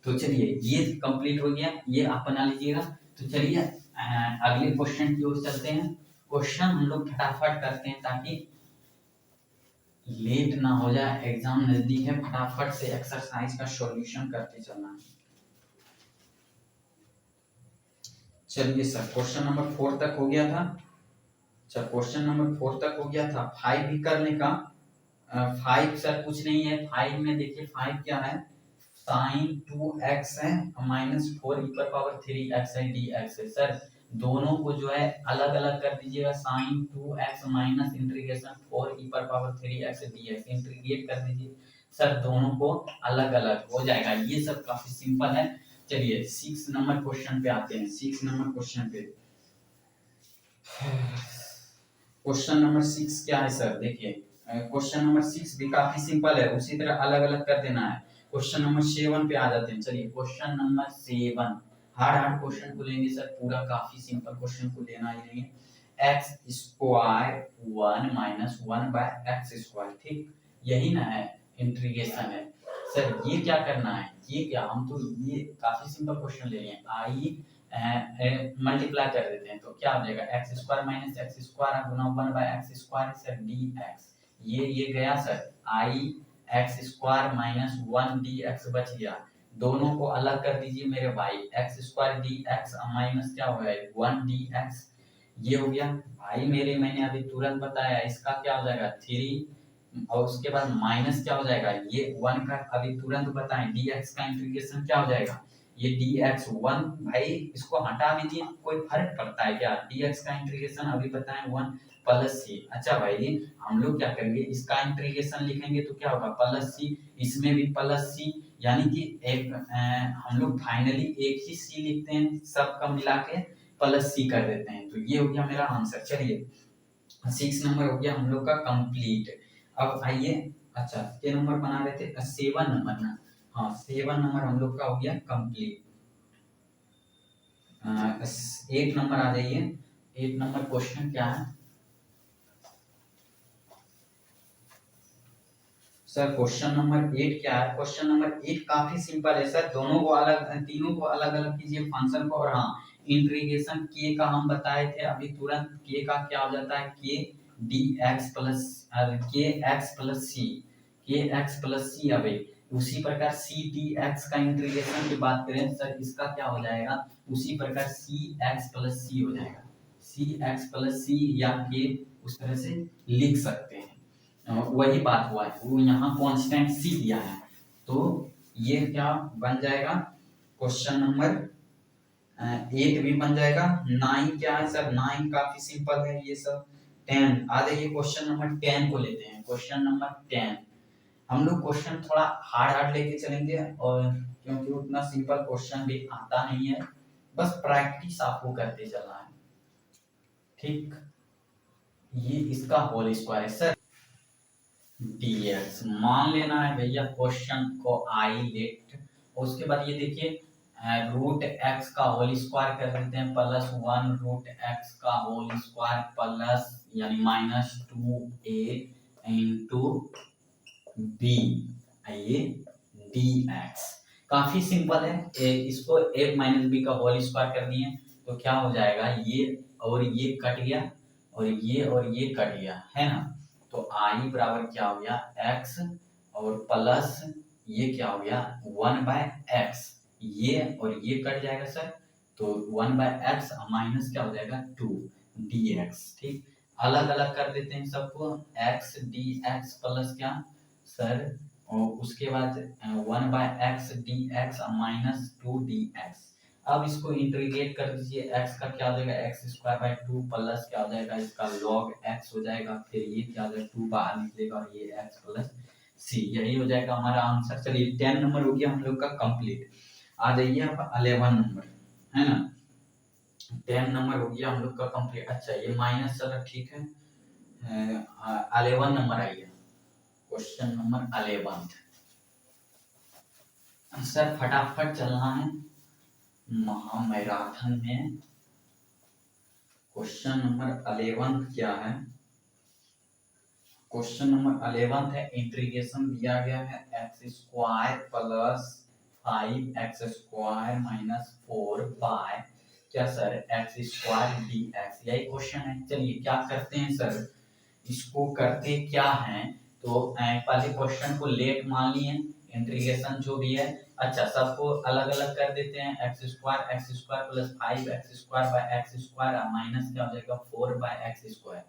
तो चलिए ये कंप्लीट हो गया, ये आप बना लीजिएगा। तो चलिए अगले क्वेश्चन की ओर चलते हैं। क्वेश्चन हम लोग फटाफट करते हैं ताकि लेट ना हो जाए, एग्जाम नजदीक है, फटाफट से एक्सरसाइज का सॉल्यूशन करते चलना है। चलिए सर क्वेश्चन नंबर 4 तक हो गया था। अच्छा क्वेश्चन नंबर 4 तक हो गया था, 5 भी करने का। 5 सर कुछ नहीं है, 5 में देखिए 5 क्या है, साइन 2x है माइनस 4 e पर पावर 3x है dx है। सर दोनों को जो है अलग अलग कर दीजिएगा, sine 2x minus integration 4 e पर पावर 3x dx इंटीग्रेट कर दीजिए। सर दोनों को अलग अलग हो जाएगा, ये सब काफी सिंपल है। चलिए 6 नंबर क्वेश्चन पे आते हैं। 6 नंबर क्वेश्चन पे, क्वेश्चन नंबर 6 क्या है सर, देखिए क्वेश्चन नंबर 6 भी काफी सिंपल है, उसी तरह अलग अलग कर देना है। क्वेश्चन नंबर 7 पे आ जाते हैं। चलिए क्वेश्चन नंबर 7, हार्ड क्वेश्चन को लेंगे सर, पूरा काफी सिंपल क्वेश्चन को लेना ही नहीं है। X square 1 minus 1 by x square, ठीक यही ना है, इंटीग्रेशन है। सर ये क्या करना है, ये क्या, हम तो ये काफी सिंपल क्वेश्चन ले रहे हैं, आई मल्टीप्लाई कर देते हैं तो क्या हो जाएगा, x square minus x square गुना 1 by x square sir dx। ये गया sir, I x square minus 1 dx बच गया। दोनों को अलग कर दीजिए मेरे भाई, एक्स स्क्वायर dx माइनस क्या हो गया 1 dx, ये हो गया भाई मेरे, मैंने अभी तुरंत बताया, इसका क्या हो जाएगा 3 और उसके बाद माइनस क्या हो जाएगा, ये 1 का अभी तुरंत बताएं, dx का इंटीग्रेशन क्या हो जाएगा, ये dx 1 भाई इसको हटा दीजिए, कोई फर्क पड़ता है क्या, dx का इंटीग्रेशन अभी बताएं 1 प्लस सी। अच्छा भाई हम लोग क्या करेंगे, इसका इंटीग्रेशन लिखेंगे तो क्या होगा प्लस सी, इसमें भी प्लस सी, यानी कि एक हम लोग फाइनली एक ही सी लिखते हैं, सबका मिला के प्लस सी कर देते हैं। तो ये हो गया मेरा आंसर। चलिए 6 नंबर हो गया हम लोग का कंप्लीट। अब आइए, अच्छा के नंबर बना रहे थे, 7 नंबर ना, हाँ 7 नंबर हम लोग का हो गया कंप्लीट। 8 नंबर आ जाइए। 8 नंबर क्वेश्चन क्या है सर, क्वेश्चन नंबर 8 क्या है, क्वेश्चन नंबर 8 काफी सिंपल है सर, दोनों को अलग, तीनों को अलग अलग कीजिए फंक्शन को, और हाँ इंटीग्रेशन के का हम बताए थे अभी तुरंत, के का क्या हो जाता है, के dx प्लस के एक्स प्लस सी, के एक्स प्लस सी। अभी उसी प्रकार सी डी एक्स का इंटीग्रेशन की बात करें सर, इसका क्या हो जाएगा, उसी प्रकार सी एक्स प्लस सी हो जाएगा, सी एक्स प्लस सी, या फिर उस तरह से लिख सकते हैं। वही बात हुआ है, वो यहाँ कांस्टेंट सी दिया है, तो ये क्या बन जाएगा, क्वेश्चन नंबर 8 भी बन जाएगा। 9 क्या है सर, 9 काफी सिंपल है ये सब। 10 आ जाइए, क्वेश्चन नंबर 10 को लेते हैं। क्वेश्चन नंबर 10 हम लोग क्वेश्चन थोड़ा हार्ड हार्ड लेके चलेंगे, और क्योंकि उतना सिंपल क्वेश्चन भी आता नहीं है, बस प्रैक्टिस आपको करते चलना है, ठीक। ये इसका होल स्क्वायर है सर, dx मान लेना है भैया क्वेश्चन को आई लेट, उसके बाद ये देखिए रूट एक्स का होल स्क्वायर कर देते हैं प्लस 1 रूट एक्स का होल स्क्वायर प्लस यानी -2a इंटू बी, ये dx काफी सिंपल है। इसको a माइनस बी का होल स्क्वायर कर दिए तो क्या हो जाएगा, ये कट गया और ये कट गया है ना, तो आई बराबर क्या हो गया x और प्लस ये क्या हो गया 1/x, ये और ये कट जाएगा सर, तो 1/x माइनस क्या हो जाएगा 2 dx, ठीक। अलग अलग कर देते हैं सबको, x dx प्लस क्या सर, और उसके बाद 1/x dx माइनस 2 dx। अब इसको इंटीग्रेट कर दीजिए, x का क्या हो जाएगा x² 2 प्लस क्या हो जाएगा इसका log x हो जाएगा, फिर ये क्या हो जाएगा 2 बाहर निकलेगा और ये x प्लस सी, यही हो जाएगा हमारा आंसर। चलिए 10 नंबर हो गया हम लोग का कंप्लीट। आ जाइए आप 11 नंबर, है ना, 10 नंबर हो गया हम लोग का कंप्लीट। अच्छा ये माइनस चला, ठीक है। 11 नंबर आइए, क्वेश्चन नंबर 11 सर, फटाफट चलना है महामैराथन में। क्वेश्चन नंबर 11 क्या है, क्वेश्चन नंबर 11 है, इंटीग्रेशन दिया गया है x² plus 5x² minus 4 by क्या सर x² dx, यही क्वेश्चन है। चलिए क्या करते हैं सर, इसको करते क्या है, तो पहले क्वेश्चन को लेट मान लिए, इंटीग्रेशन जो भी है, अच्छा सबको अलग अलग कर देते हैं, x² plus 5x² bye x² minus क्या हो जाएगा 4/x²,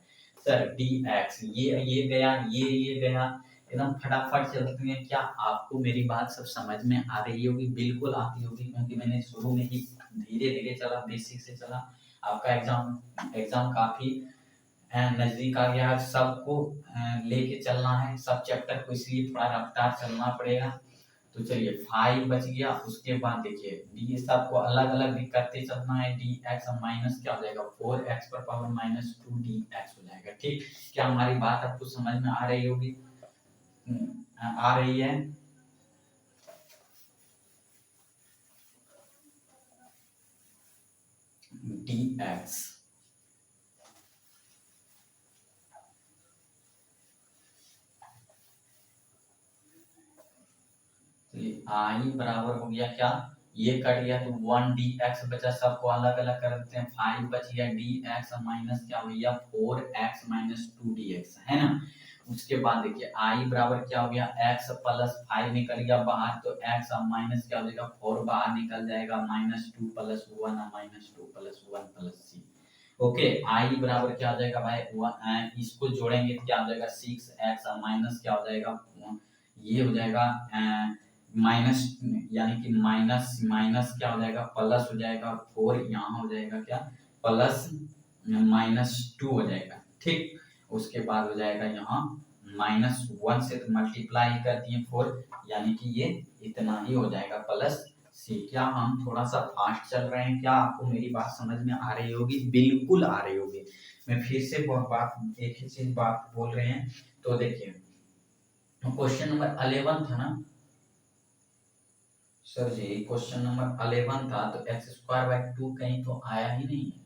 सर dx, ये गया, ये गया, एकदम फटाफट चलते हैं। क्या आपको मेरी बात सब समझ में आ रही होगी, बिल्कुल आती होगी, क्योंकि मैंने शुरू में ही धीरे धीरे चला, बेसिक से चला। आपका एग्जाम काफी नजदीक आ गया है, सबको लेके चलना है, सब चैप्टर को, इसलिए थोड़ा रफ्तार चलना पड़ेगा। तो चलिए 5 बच गया, उसके बाद देखिए डी सबको अलग अलग भी करते चलना है, dx माइनस क्या हो जाएगा 4x पर पावर माइनस 2 dx हो जाएगा, ठीक। क्या हमारी बात आपको समझ में आ रही होगी, आ रही है। dx आई बराबर हो गया क्या, ये कट गया तो 1 dx बचा, सबको अलग अलग कर देते हैं, 5 बच गया dx माइनस क्या हो गया 4x माइनस 2 dx, है ना। उसके बाद देखिए आई बराबर क्या हो गया x प्लस 5 निकल गया बाहर, तो x माइनस क्या हो जाएगा 4 बाहर निकल जाएगा, -2 प्लस 1 -2 प्लस 1 प्लस सी। ओके, आई बराबर क्या हो जाएगा भाई, इसको जोड़ेंगे तो क्या हो जाएगा 6x माइनस क्या हो जाएगा, ये हो जाएगा माइनस, यानी कि माइनस माइनस क्या हो जाएगा प्लस हो जाएगा, 4 यहाँ हो जाएगा क्या प्लस -2 हो जाएगा, ठीक। उसके बाद हो जाएगा यहाँ -1 से तो मल्टीप्लाई कर दिए 4, यानी कि ये इतना ही हो जाएगा प्लस सी। क्या हम थोड़ा सा फास्ट चल रहे हैं, क्या आपको मेरी बात समझ में आ रही होगी, बिल्कुल आ रही होगी। मैं फिर से एक ही चीज बात बोल रहे हैं, तो देखिए क्वेश्चन नंबर 11 था ना सर जी, क्वेश्चन नंबर 11 था, तो x² कहीं तो आया ही नहीं है।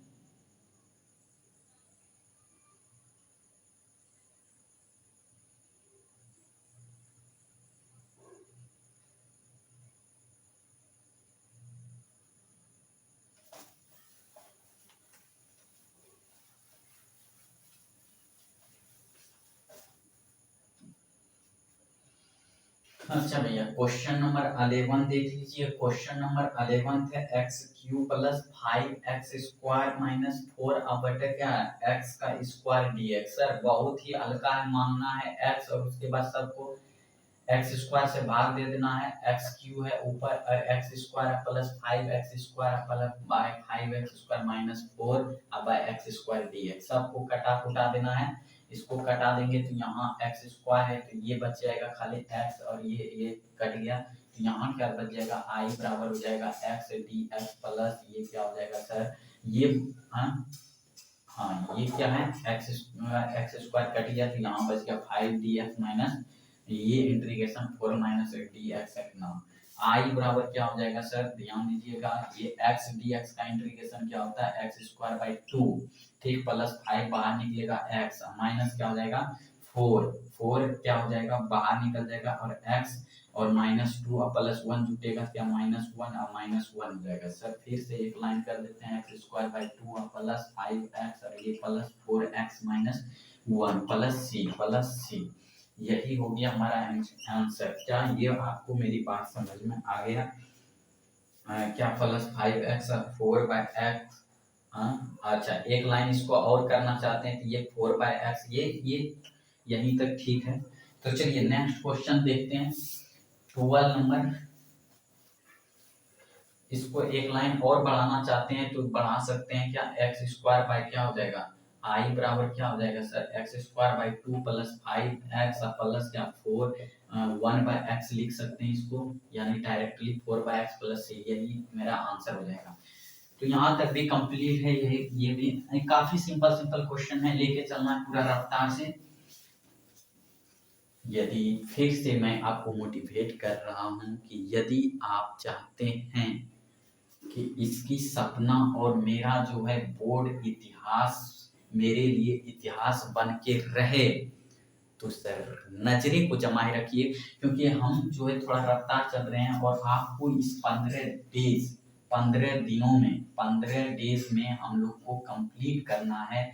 अच्छा भैया, क्वेश्चन नंबर 11 देख लीजिए। क्वेश्चन नंबर 11 है x Q plus 5x square minus 4 अब बटे क्या है एक्स का स्क्वायर dx। सर बहुत ही हल्का है, मानना है x और उसके बाद सबको एक्स स्क्वायर से भाग दे देना है। एक्स क्यू है ऊपर x square plus 5x square plus by 5x square minus 4 अब बाय एक्स स्क्वायर dx। सबको कटा कुटा देना है। इसको कटा देंगे तो यहाँ एक्स स्क्वायर है तो ये बच जाएगा खाली एक्स और ये कट गया तो यहाँ क्या बच जाएगा आई बराबर हो जाएगा एक्स डी एक्स प्लस ये क्या हो जाएगा सर ये हाँ हाँ ये क्या है एक्स स्क्वायर कट गया तो यहाँ बच गया 5 dx माइनस ये इंटीग्रेशन 4 माइनस डी एक्स ना आई बराबर क्या हो जाएगा सर ध्यान दीजिएगा ये एक्स डी एक्स का इंटीग्रेशन क्या होता है एक्स स्क्वायर बाई 2 ठीक प्लस 5 बाहर निकलेगा एक्स माइनस क्या हो जाएगा 4 क्या हो जाएगा बाहर निकल जाएगा और एक्स और माइनस 2 और प्लस 1 जुटेगा क्या माइनस 1 और माइनस 1 हो जाएगा। सर फिर से एक लाइन कर देते हैं एक्स स्क्वायर बाई 2 और प्लस 5x और ये प्लस 4x माइनस 1 प्लस सी यही हो गया हमारा आंसर। क्या ये आपको मेरी बात समझ में आ गया? क्या प्लस 5x 4/x। अच्छा एक लाइन इसको और करना चाहते हैं तो ये 4/x ये यहीं तक ठीक है। तो चलिए नेक्स्ट क्वेश्चन देखते हैं 12 नंबर। इसको एक लाइन और बढ़ाना चाहते हैं तो बढ़ा सकते हैं। क्या एक्स स्क्वायर बाय क्या हो जाएगा आई बराबर क्या हो जाएगा sir x square by 2 plus 5x plus क्या 4 1/x लिख सकते हैं इसको यानी डायरेक्टली 4/x प्लस से यही मेरा आंसर हो जाएगा। तो यहाँ तक भी कंप्लीट है। ये भी काफी सिंपल सिंपल क्वेश्चन है, लेके चलना है पूरा रफ्तार से। यदि फिर से मैं आपको मोटिवेट कर रहा हूँ कि यदि आप चाहते हैं कि इसकी सपना और मेरा जो है बोर्ड इतिहास मेरे लिए इतिहास बन के रहे तो सर नजरे को जमाए रखिए क्योंकि हम जो है थोड़ा रफ्तार चल रहे हैं और आपको इस 15 डेज में हम लोग को कंप्लीट करना है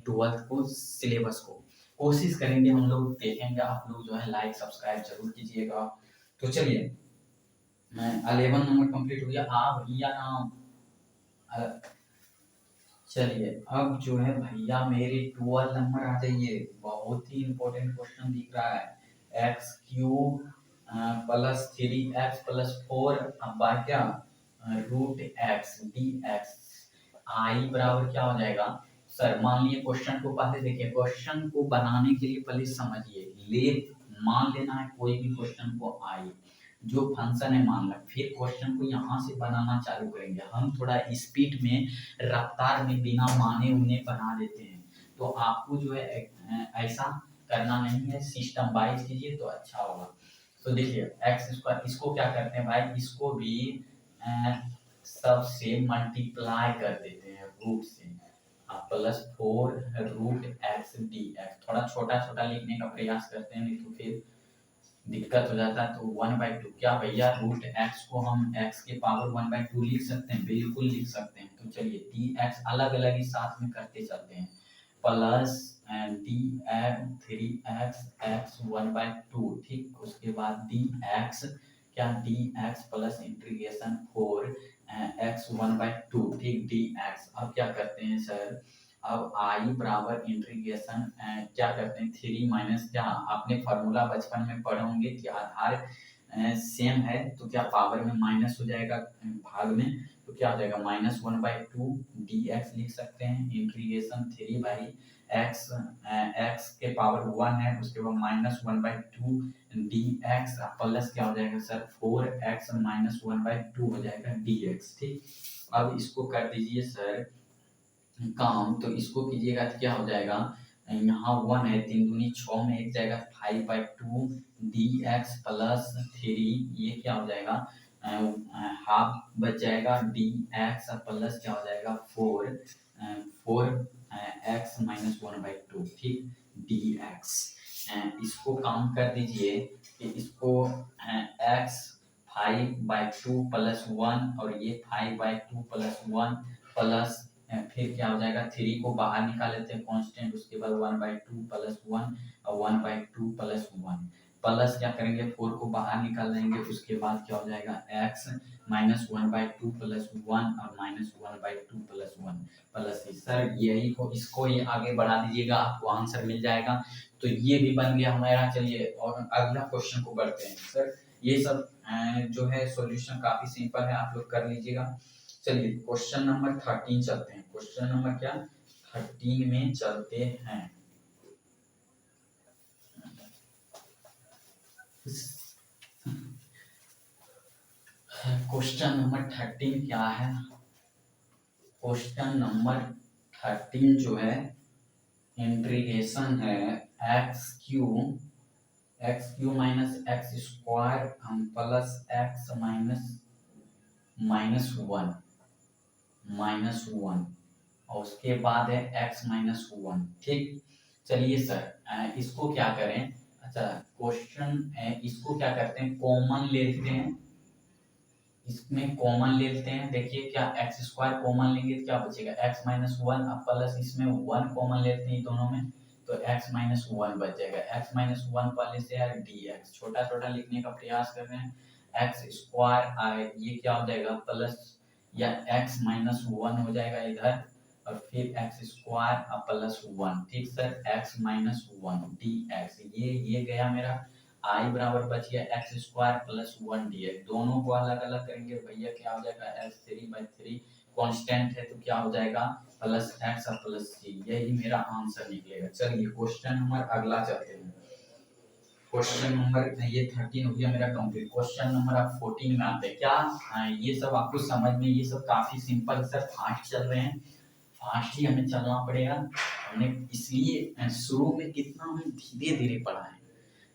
12th को सिलेबस को। कोशिश करेंगे हम लोग, देखेंगे आप लोग जो है लाइक सब्सक्राइब जरूर कीजिएगा। तो चलिए 11 नंबर कंप्लीट हो गया। आप भैया नाम चलिए अब जो है भैया मेरे 12 नंबर आ जाइए। बहुत ही इंपॉर्टेंट क्वेश्चन दिख रहा है x cube plus 3x plus 4 by क्या root x d x I बराबर क्या हो जाएगा। सर मान लिए क्वेश्चन को पहले देखिए, क्वेश्चन को बनाने के लिए पहले समझिए ले मान लेना है कोई भी क्वेश्चन को आई जो फंक्शन है मान लो, फिर क्वेश्चन को यहाँ से बनाना चालू करेंगे। हम थोड़ा स्पीड में रफ्तार में बिना माने उन्हें बना देते हैं तो आपको जो है ऐसा करना नहीं है, सिस्टम वाइज कीजिए तो अच्छा होगा। तो देखिए एक्स स्क्वायर इसको क्या करते हैं भाई इसको भी सबसे मल्टीप्लाई कर देते हैं रूट से plus 4 root x d x. थोड़ा छोटा छोटा लिखने का प्रयास करते हैं नहीं तो फिर दिक्कत हो जाता है। तो 1/2 क्या भैया रूट एक्स को हम एक्स के पावर 1/2 लिख सकते हैं, बिल्कुल लिख सकते हैं। तो चलिए डी एक्स अलग अलग ही साथ में करते चलते हैं plus D x 3x x 1/2 ठीक। उसके बाद डी एक्स क्या D x plus integration 4 x 1/2 ठीक डी एक्स। अब क्या करते हैं सर अब आई बराबर इंटीग्रेशन क्या करते हैं 3 माइनस क्या आपने फॉर्मूला बचपन में पढ़े होंगे कि आधार सेम है तो क्या पावर में माइनस हो जाएगा भाग में तो क्या हो जाएगा -1/2 dx लिख सकते हैं इंटीग्रेशन 3/x x के पावर 1 है उसके बाद -1/2 dx प्लस क्या हो जाएगा सर 4x -1/2 हो जाएगा dx ठीक। अब इसको कर दीजिए सर काम, तो इसको कीजिएगा तो क्या हो जाएगा यहाँ 1 है 3 दूनी 6 में एक जाएगा 5/2 dx प्लस 3 ये क्या हो जाएगा हाफ बच जाएगा dx प्लस क्या हो जाएगा 4x -1/2 ठीक dx। इसको काम कर दीजिए कि इसको x 5/2 प्लस 1 और ये 5/2 प्लस 1 प्लस फिर क्या हो जाएगा 3 को बाहर निकाल लेते हैं कांस्टेंट उसके बाद 1/2 प्लस 1 और 1/2 प्लस 1 प्लस क्या करेंगे 4 को बाहर निकाल देंगे, उसके बाद क्या हो जाएगा x -1/2 प्लस 1 और -1/2 प्लस 1 प्लस सर यही को इसको ये आगे बढ़ा दीजिएगा, आपको आंसर मिल जाएगा। तो ये भी बन गया हमारा। चलिए और अगला क्वेश्चन को बढ़ते हैं। सर ये सब जो है सॉल्यूशन काफी सिंपल है, आप लोग कर लीजिएगा। चलिए क्वेश्चन नंबर 13 चलते हैं। क्वेश्चन नंबर क्या 13 में चलते हैं। क्वेश्चन नंबर 13 क्या है? क्वेश्चन नंबर 13 जो है इंटीग्रेशन है x Q minus x square plus x minus one और उसके बाद है x -1। ठीक, चलिए सर इसको क्या करें। अच्छा क्वेश्चन इसको क्या करते हैं, कॉमन लेते हैं, इसमें कॉमन लेते हैं। देखिए क्या एक्स स्क्वायर कॉमन लेंगे तो क्या बचेगा x -1 अब प्लस इसमें 1 कॉमन लेते हैं दोनों में, तो x -1 बच जाएगा। x -1 पहले से है dx, छोटा छोटा लिखने का प्रयास कर रहे हैं। एक्स स्क्वायर ये क्या हो जाएगा प्लस या x -1 हो जाएगा इधर और फिर एक्स स्क्वायर प्लस 1। ठीक सर x -1 dx ये गया मेरा। आई बराबर बच गया एक्स स्क्वायर प्लस 1 dx। दोनों को अलग अलग करेंगे भैया क्या हो जाएगा x3/3 कांस्टेंट है तो क्या हो जाएगा प्लस एक्स और प्लस सी। यही मेरा आंसर निकलेगा। चलिए क्वेश्चन नंबर अगला चलते हैं। क्वेश्चन नंबर ये 13 हो गया मेरा कंप्लीट। क्वेश्चन नंबर आप 14 में आते हैं। क्या ये सब आपको समझ में, ये सब काफी सिंपल सर, फास्ट चल रहे हैं, फास्ट ही हमें चलना पड़ेगा। हमने इसलिए शुरू में कितना हम धीरे धीरे पढ़ा है,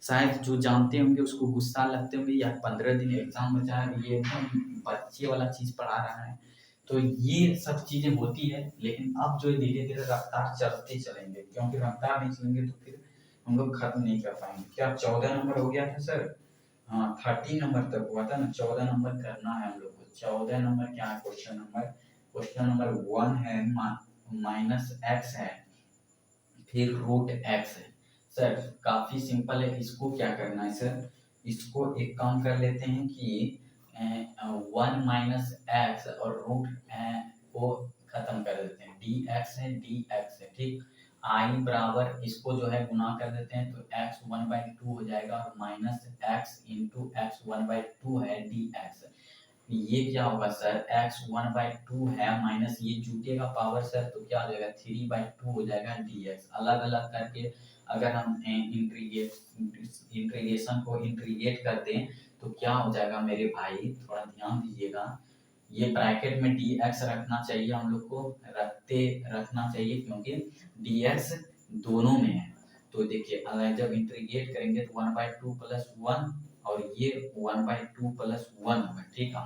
शायद जो जानते होंगे उसको गुस्सा लगते होंगे या 15 दिन एग्जाम बचा है, ये एकदम बच्चे वाला चीज पढ़ा रहा है। तो ये सब चीजें होती है, लेकिन अब जो धीरे धीरे रफ्तार चलते चलेंगे, क्योंकि रफ्तार नहीं चलेंगे तो फिर हम लोग खत्म नहीं कर पाएंगे। क्या 14 नंबर हो गया था सर? हाँ 13 नंबर तक हुआ था ना, 14 नंबर करना है हम लोग को। 14 नंबर क्या है क्वेश्चन नंबर 1 है -x है फिर √x है। सर काफी सिंपल है, इसको क्या करना है सर, इसको एक काम कर लेते हैं कि 1 -x और रूट को खत्म कर देते हैं, dx है। ठीक, आई बराबर इसको जो है गुना कर देते हैं तो x 1/2 हो जाएगा और माइनस एक्स इंटू एक्स 1/2 है dx। ये क्या होगा सर x 1/2 है माइनस ये जुटेगा पावर सर तो क्या हो जाएगा 3/2 हो जाएगा dx। अलग अलग करके अगर हम इंटीग्रेशन को इंटीग्रेट कर दें तो क्या हो जाएगा मेरे भाई, थोड़ा ध्यान दीजिएगा। ये ब्रैकेट में dx रखना चाहिए, हम लोग को रखना चाहिए क्योंकि dx दोनों में है। तो देखिए जब इंटीग्रेट करेंगे तो 1/2 प्लस 1 और ये 1/2 प्लस 1 होगा। ठीक है,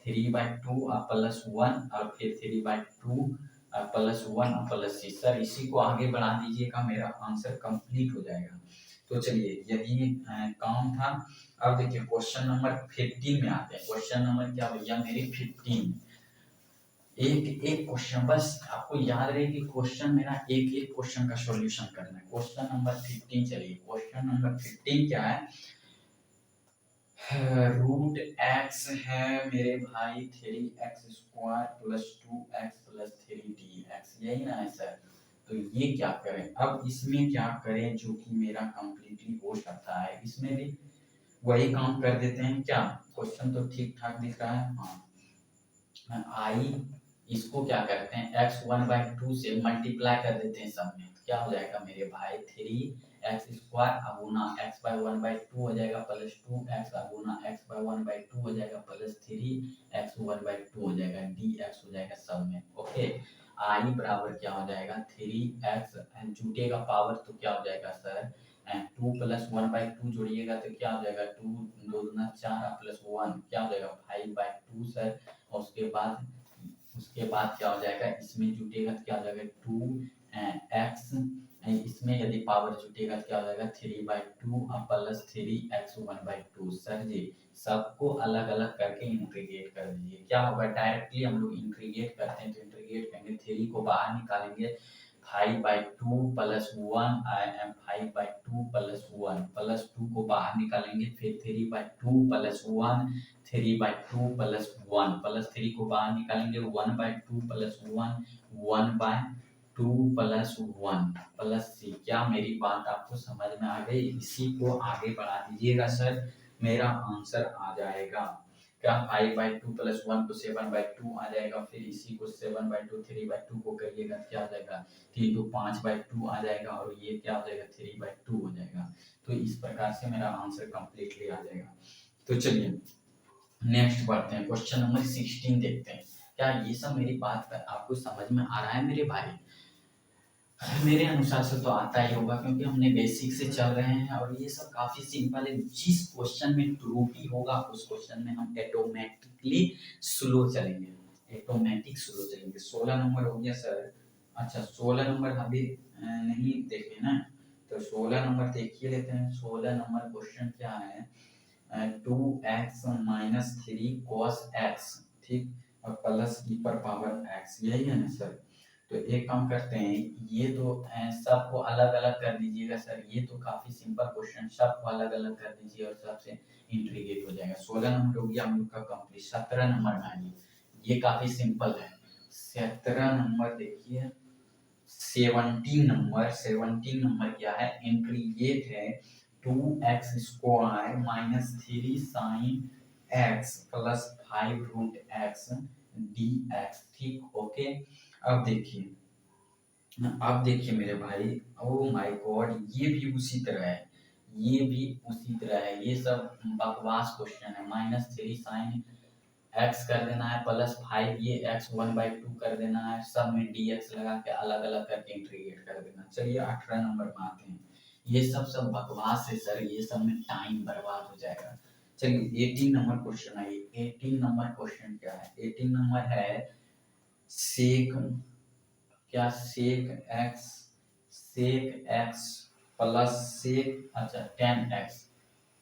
-3/2 प्लस 1 और फिर 3/2 प्लस 1 प्लस 6। सर इसी को आगे बढ़ा दीजिएगा, मेरा आंसर कंप्लीट हो जाएगा। तो चलिए यही काम था। अब देखिए क्वेश्चन नंबर 15 में आते हैं। क्वेश्चन नंबर क्या भैया मेरे 15। एक एक क्वेश्चन बस आपको याद रहे कि क्वेश्चन मेरा एक एक क्वेश्चन का सॉल्यूशन करना है। क्वेश्चन नंबर 15 चलिए क्वेश्चन नंबर 15 क्या है, √x है मेरे भाई 3x² plus 2x plus 3dx, यही ना है सर। तो ये क्या करें, अब इसमें क्या करें जो कि मेरा कंप्लीटली हो सकता है, इसमें भी वही काम कर देते हैं। क्या क्वेश्चन तो ठीक ठाक दिख रहा है। हाँ आई इसको क्या करते हैं x 1/2 से मल्टीप्लाई कर देते हैं सब में, तो क्या हो जाएगा मेरे भाई 3x² गुना x/1/2 हो जाएगा प्लस 2x गुना x/1/2 हो जाएगा प्लस 3x 1/2 हो जाएगा dx हो जाएगा सब में। ओके, आई बराबर क्या हो जाएगा 3x जुटेगा पावर तो क्या हो जाएगा सर 2 प्लस 1/2 जोड़िएगा तो क्या हो जाएगा 2 2 दूना 4 प्लस 1 क्या हो जाएगा 5/2 सर। और उसके बाद क्या हो जाएगा इसमें जुटेगा तो क्या हो जाएगा 2x, इसमें यदि पावर जुटेगा तो क्या हो जाएगा 3/2 प्लस 3x 1/2। सर जी सबको अलग अलग करके इंटीग्रेट कर दीजिए, क्या होगा डायरेक्टली हम लोग इंटीग्रेट करते हैं तो इंटीग्रेट करेंगे 3 को बाहर निकालेंगे 5/2 प्लस 1 5/2 प्लस 1 प्लस 2 को बाहर निकालेंगे, फिर 3/2 प्लस 1 3/2 प्लस 1 प्लस 3 को बाहर निकालेंगे, 1/2 प्लस 1 1/2 प्लस 1 प्लस c। क्या मेरी बात आपको समझ में आ गई? इसी को आगे बढ़ा दीजिएगा सर, मेरा आंसर आ जाएगा क्या 5/2 प्लस 1 को 7/2 आ जाएगा, फिर इसी को 7/2 3/2 को करिएगा, क्या आ जाएगा 3 तो 5/2 आ जाएगा, और ये क्या हो जाएगा 3/2 हो जाएगा। तो इस प्रकार से मेरा आंसर कंप्लीटली आ जाएगा। तो चलिए नेक्स्ट बढ़ते हैं, क्वेश्चन नंबर 16 देखते हैं। क्या ये सब मेरी बात आपको समझ में आ रहा है मेरे भाई? मेरे अनुसार से तो आता ही होगा, क्योंकि हमने बेसिक से चल रहे हैं और ये सब काफी सिंपल है। जिस क्वेश्चन में त्रुटि होगा उस क्वेश्चन में हम ऑटोमेटिकली स्लो चलेंगे, ऑटोमेटिक स्लो चलेंगे। 16 नंबर हो गया सर। अच्छा 16 नंबर अभी नहीं देखे ना, तो 16 नंबर देखिए लेते हैं। 16 नंबर क्वेश्चन क्या है, 2x माइनस 3 cos x, ठीक, और प्लस e पर पावर x, यही है ना सर? तो एक काम करते हैं, ये तो सबको अलग अलग कर दीजिएगा सर, ये तो काफी सिंपल क्वेश्चन, सबको अलग अलग कर दीजिए और सबसे इंट्रीगेट हो जाएगा। 16 नंबर हो गया हम लोग का कंप्लीट। 17 नंबर में ये काफी सिंपल है। 17 नंबर देखिए, 17 नंबर क्या है, इंट्रीगेट है 2x square minus 3 sine x plus 5 root x dx, ठीक, ओके। अब देखिए मेरे भाई, ओ माय गॉड, ये भी उसी तरह है, ये भी उसी तरह है, ये सब बकवास क्वेश्चन है। -3 साइन x कर देना है प्लस 5 ये x 1/2 कर देना है, सब में dx लगा के अलग अलग करके इंटीग्रेट कर देना। चलिए 18 नंबर में आते हैं। ये सब बकवास है सर, ये सब में टाइम बर्बाद हो जाएगा। चलिए 18 नंबर क्वेश्चन है। 18 नंबर क्वेश्चन क्या है, 18 नंबर है सेक, क्या सेक एक्स प्लस सेक, अच्छा 10x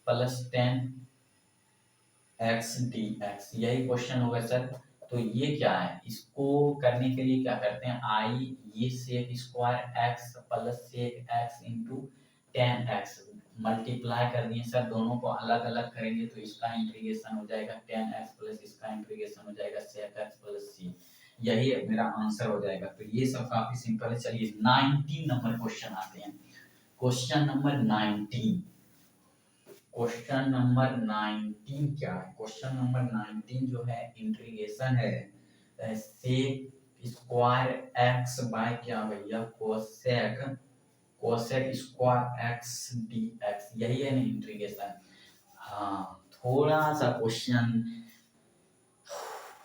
प्लस 10x dx, यही क्वेश्चन होगा सर। तो ये क्या है, इसको करने के लिए क्या करते हैं, आई ये sec square x plus sec x into 10x multiply कर दिए सर, दोनों को अलग अलग करेंगे तो इसका इंटीग्रेशन हो जाएगा 10x प्लस इसका इंटीग्रेशन हो जाएगा सेक एक्स प्लस सी, यही मेरा आंसर हो जाएगा। तो ये सब काफी सिंपल है। चलिए 19 नंबर क्वेश्चन आते हैं। क्वेश्चन नंबर 19, क्वेश्चन नंबर 19 क्या है, क्वेश्चन नंबर 19 जो है इंटीग्रेशन है सेक स्क्वायर एक्स बाय क्या भैया कोसेक स्क्वायर एक्स dx, यही है ना इंटीग्रेशन। हाँ थोड़ा सा क्वेश्चन,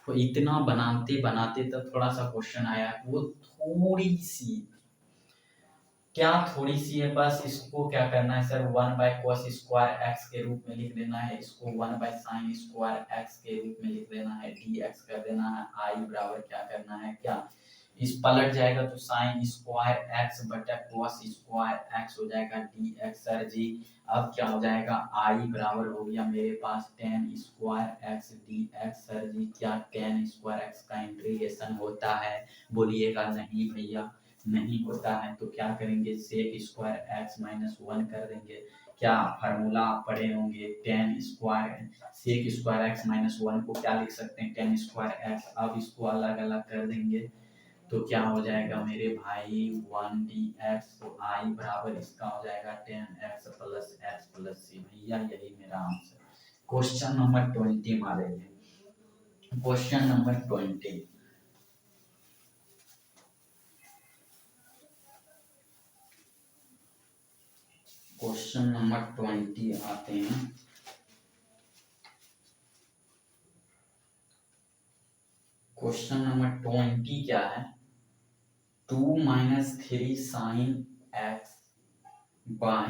तो इतना बनाते बनाते तब थोड़ा सा क्वेश्चन आया, वो थोड़ी सी, क्या थोड़ी सी है, बस इसको क्या करना है सर 1/cos स्क्वायर एक्स के रूप में लिख देना है, इसको 1/sin स्क्वायर एक्स के रूप में लिख देना है, dx कर देना है, आई बराबर क्या करना है, क्या इस पलट जाएगा तो साइन स्क्वायर एक्स बटा cos स्क्वायर एक्स हो जाएगा dx सर जी। अब क्या हो जाएगा, आई बराबर हो गया मेरे पास tan square x dx sir जी। क्या tan स्क्वायर एक्स का इंटीग्रेशन होता है, बोलिएगा नहीं भैया नहीं होता है। तो क्या करेंगे, सेक स्क्वायर एक्स माइनस 1 कर देंगे, क्या फार्मूला पढ़े होंगे tan square, sec square x minus 1 को क्या लिख सकते हैं tan स्क्वायर एक्स। अब इसको अलग अलग कर देंगे तो क्या हो जाएगा मेरे भाई 1dx, तो आई बराबर इसका हो जाएगा tan x प्लस सी, भैया यही मेरा आंसर। क्वेश्चन नंबर 20 मान लेंगे, क्वेश्चन नंबर 20, क्वेश्चन नंबर 20 आते हैं। क्वेश्चन नंबर 20 क्या है, 2 minus 3 sine x by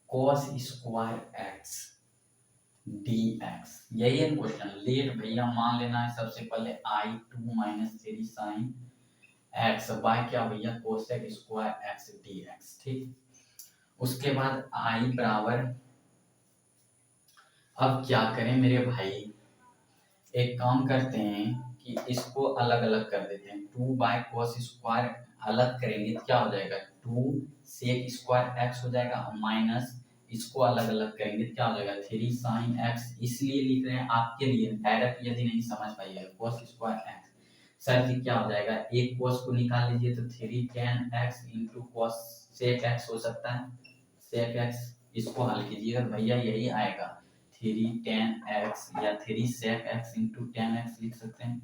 cos square x dx, यही है क्वेश्चन। लेट भैया मान लेना है सबसे पहले आई 2 माइनस 3 साइन एक्स बाय क्या भैया कोसेक स्क्वायर एक्स dx, ठीक। उसके बाद आई बराबर, अब क्या करें मेरे भाई, एक काम करते हैं कि इसको अलग अलग कर देते हैं। 2/cos² अलग करेंगे तो क्या हो जाएगा, 2 sec² x हो जाएगा, और माइनस इसको अलग अलग करेंगे तो क्या हो जाएगा, 3 sin x। इसलिए लिख रहे हैं आपके लिए, डायरेक्ट यदि नहीं समझ पाइएगा, cos² x सर जी क्या हो जाएगा, एक cos को निकाल लीजिए तो 3 tan x into cos sec x हो सकता है, sec x इसको हल कीजिएगा भैया यही आएगा, 3 tan x या 3 sec x into tan x लिख सकते हैं,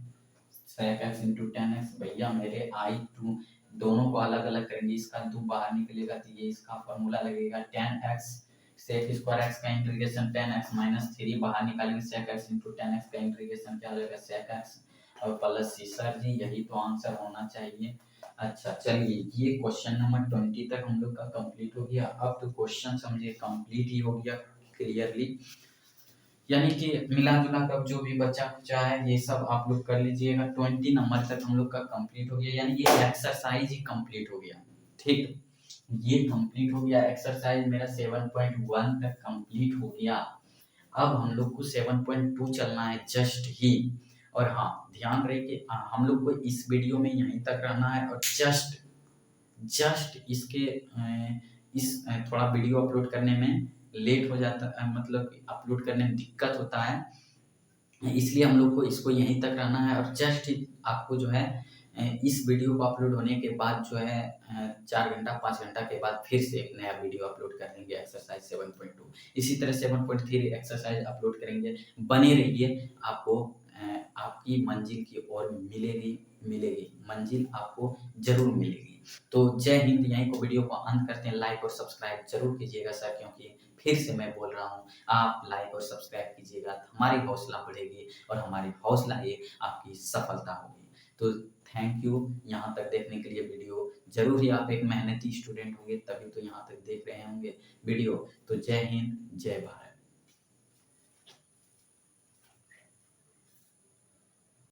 sec x into tan x। भैया मेरे I2 दोनों को अलग अलग करेंगे, इसका 2 बाहर निकलेगा तो ये इसका फॉर्मूला लगेगा tan x, sec² x का इंटीग्रेशन tan x माइनस 3 बाहर निकालेंगे, sec x into tan x का इंटीग्रेशन क्या हो जाएगा, sec x और प्लस c। सर जी यही तो आंसर होना चाहिए। अच्छा चलिए, ये क्वेश्चन नंबर 20 तक हम लोग का कंप्लीट हो गया। अब तो क्वेश्चन समझिए कंप्लीट ही हो गया क्लियरली, यानी कि मिला जुला कर जो भी बचा कुचा है ये सब आप लोग कर लीजिएगा। 20 नंबर तक हम लोग का कंप्लीट हो गया, यानी ये एक्सरसाइज ही कंप्लीट हो गया। ठीक, ये कंप्लीट हो गया, एक्सरसाइज मेरा 7.1 तक कंप्लीट हो गया। अब हम लोग को 7.2 चलना है जस्ट ही। और हाँ ध्यान रहे कि हम लोग को इस वीडियो में यहीं तक रहना है, और जस्ट इसके थोड़ा वीडियो अपलोड करने में लेट हो जाता है, मतलब अपलोड करने में दिक्कत होता है, इसलिए हम लोग को इसको यहीं तक रहना है। और जस्ट आपको जो है इस वीडियो को अपलोड होने के बाद जो है 4 घंटा 5 घंटा के बाद फिर से एक नया वीडियो अपलोड कर देंगे एक्सरसाइज 7.2। इसी तरह 7.3 एक्सरसाइज अपलोड करेंगे। बने रहिए, आपको आपकी मंजिल की ओर मिलेगी मंजिल आपको जरूर मिलेगी। तो जय हिंद, यहीं को वीडियो को अंत करते हैं। लाइक और सब्सक्राइब जरूर कीजिएगा सर, क्योंकि फिर से मैं बोल रहा हूँ, आप लाइक और सब्सक्राइब कीजिएगा तो हमारी हौसला बढ़ेगी, और हमारी हौसला ही आपकी सफलता होगी। तो थैंक यू यहाँ तक देखने के लिए वीडियो। जरूर ही आप एक मेहनती स्टूडेंट होंगे तभी तो यहाँ तक देख रहे होंगे वीडियो। तो जय हिंद, जय भारत।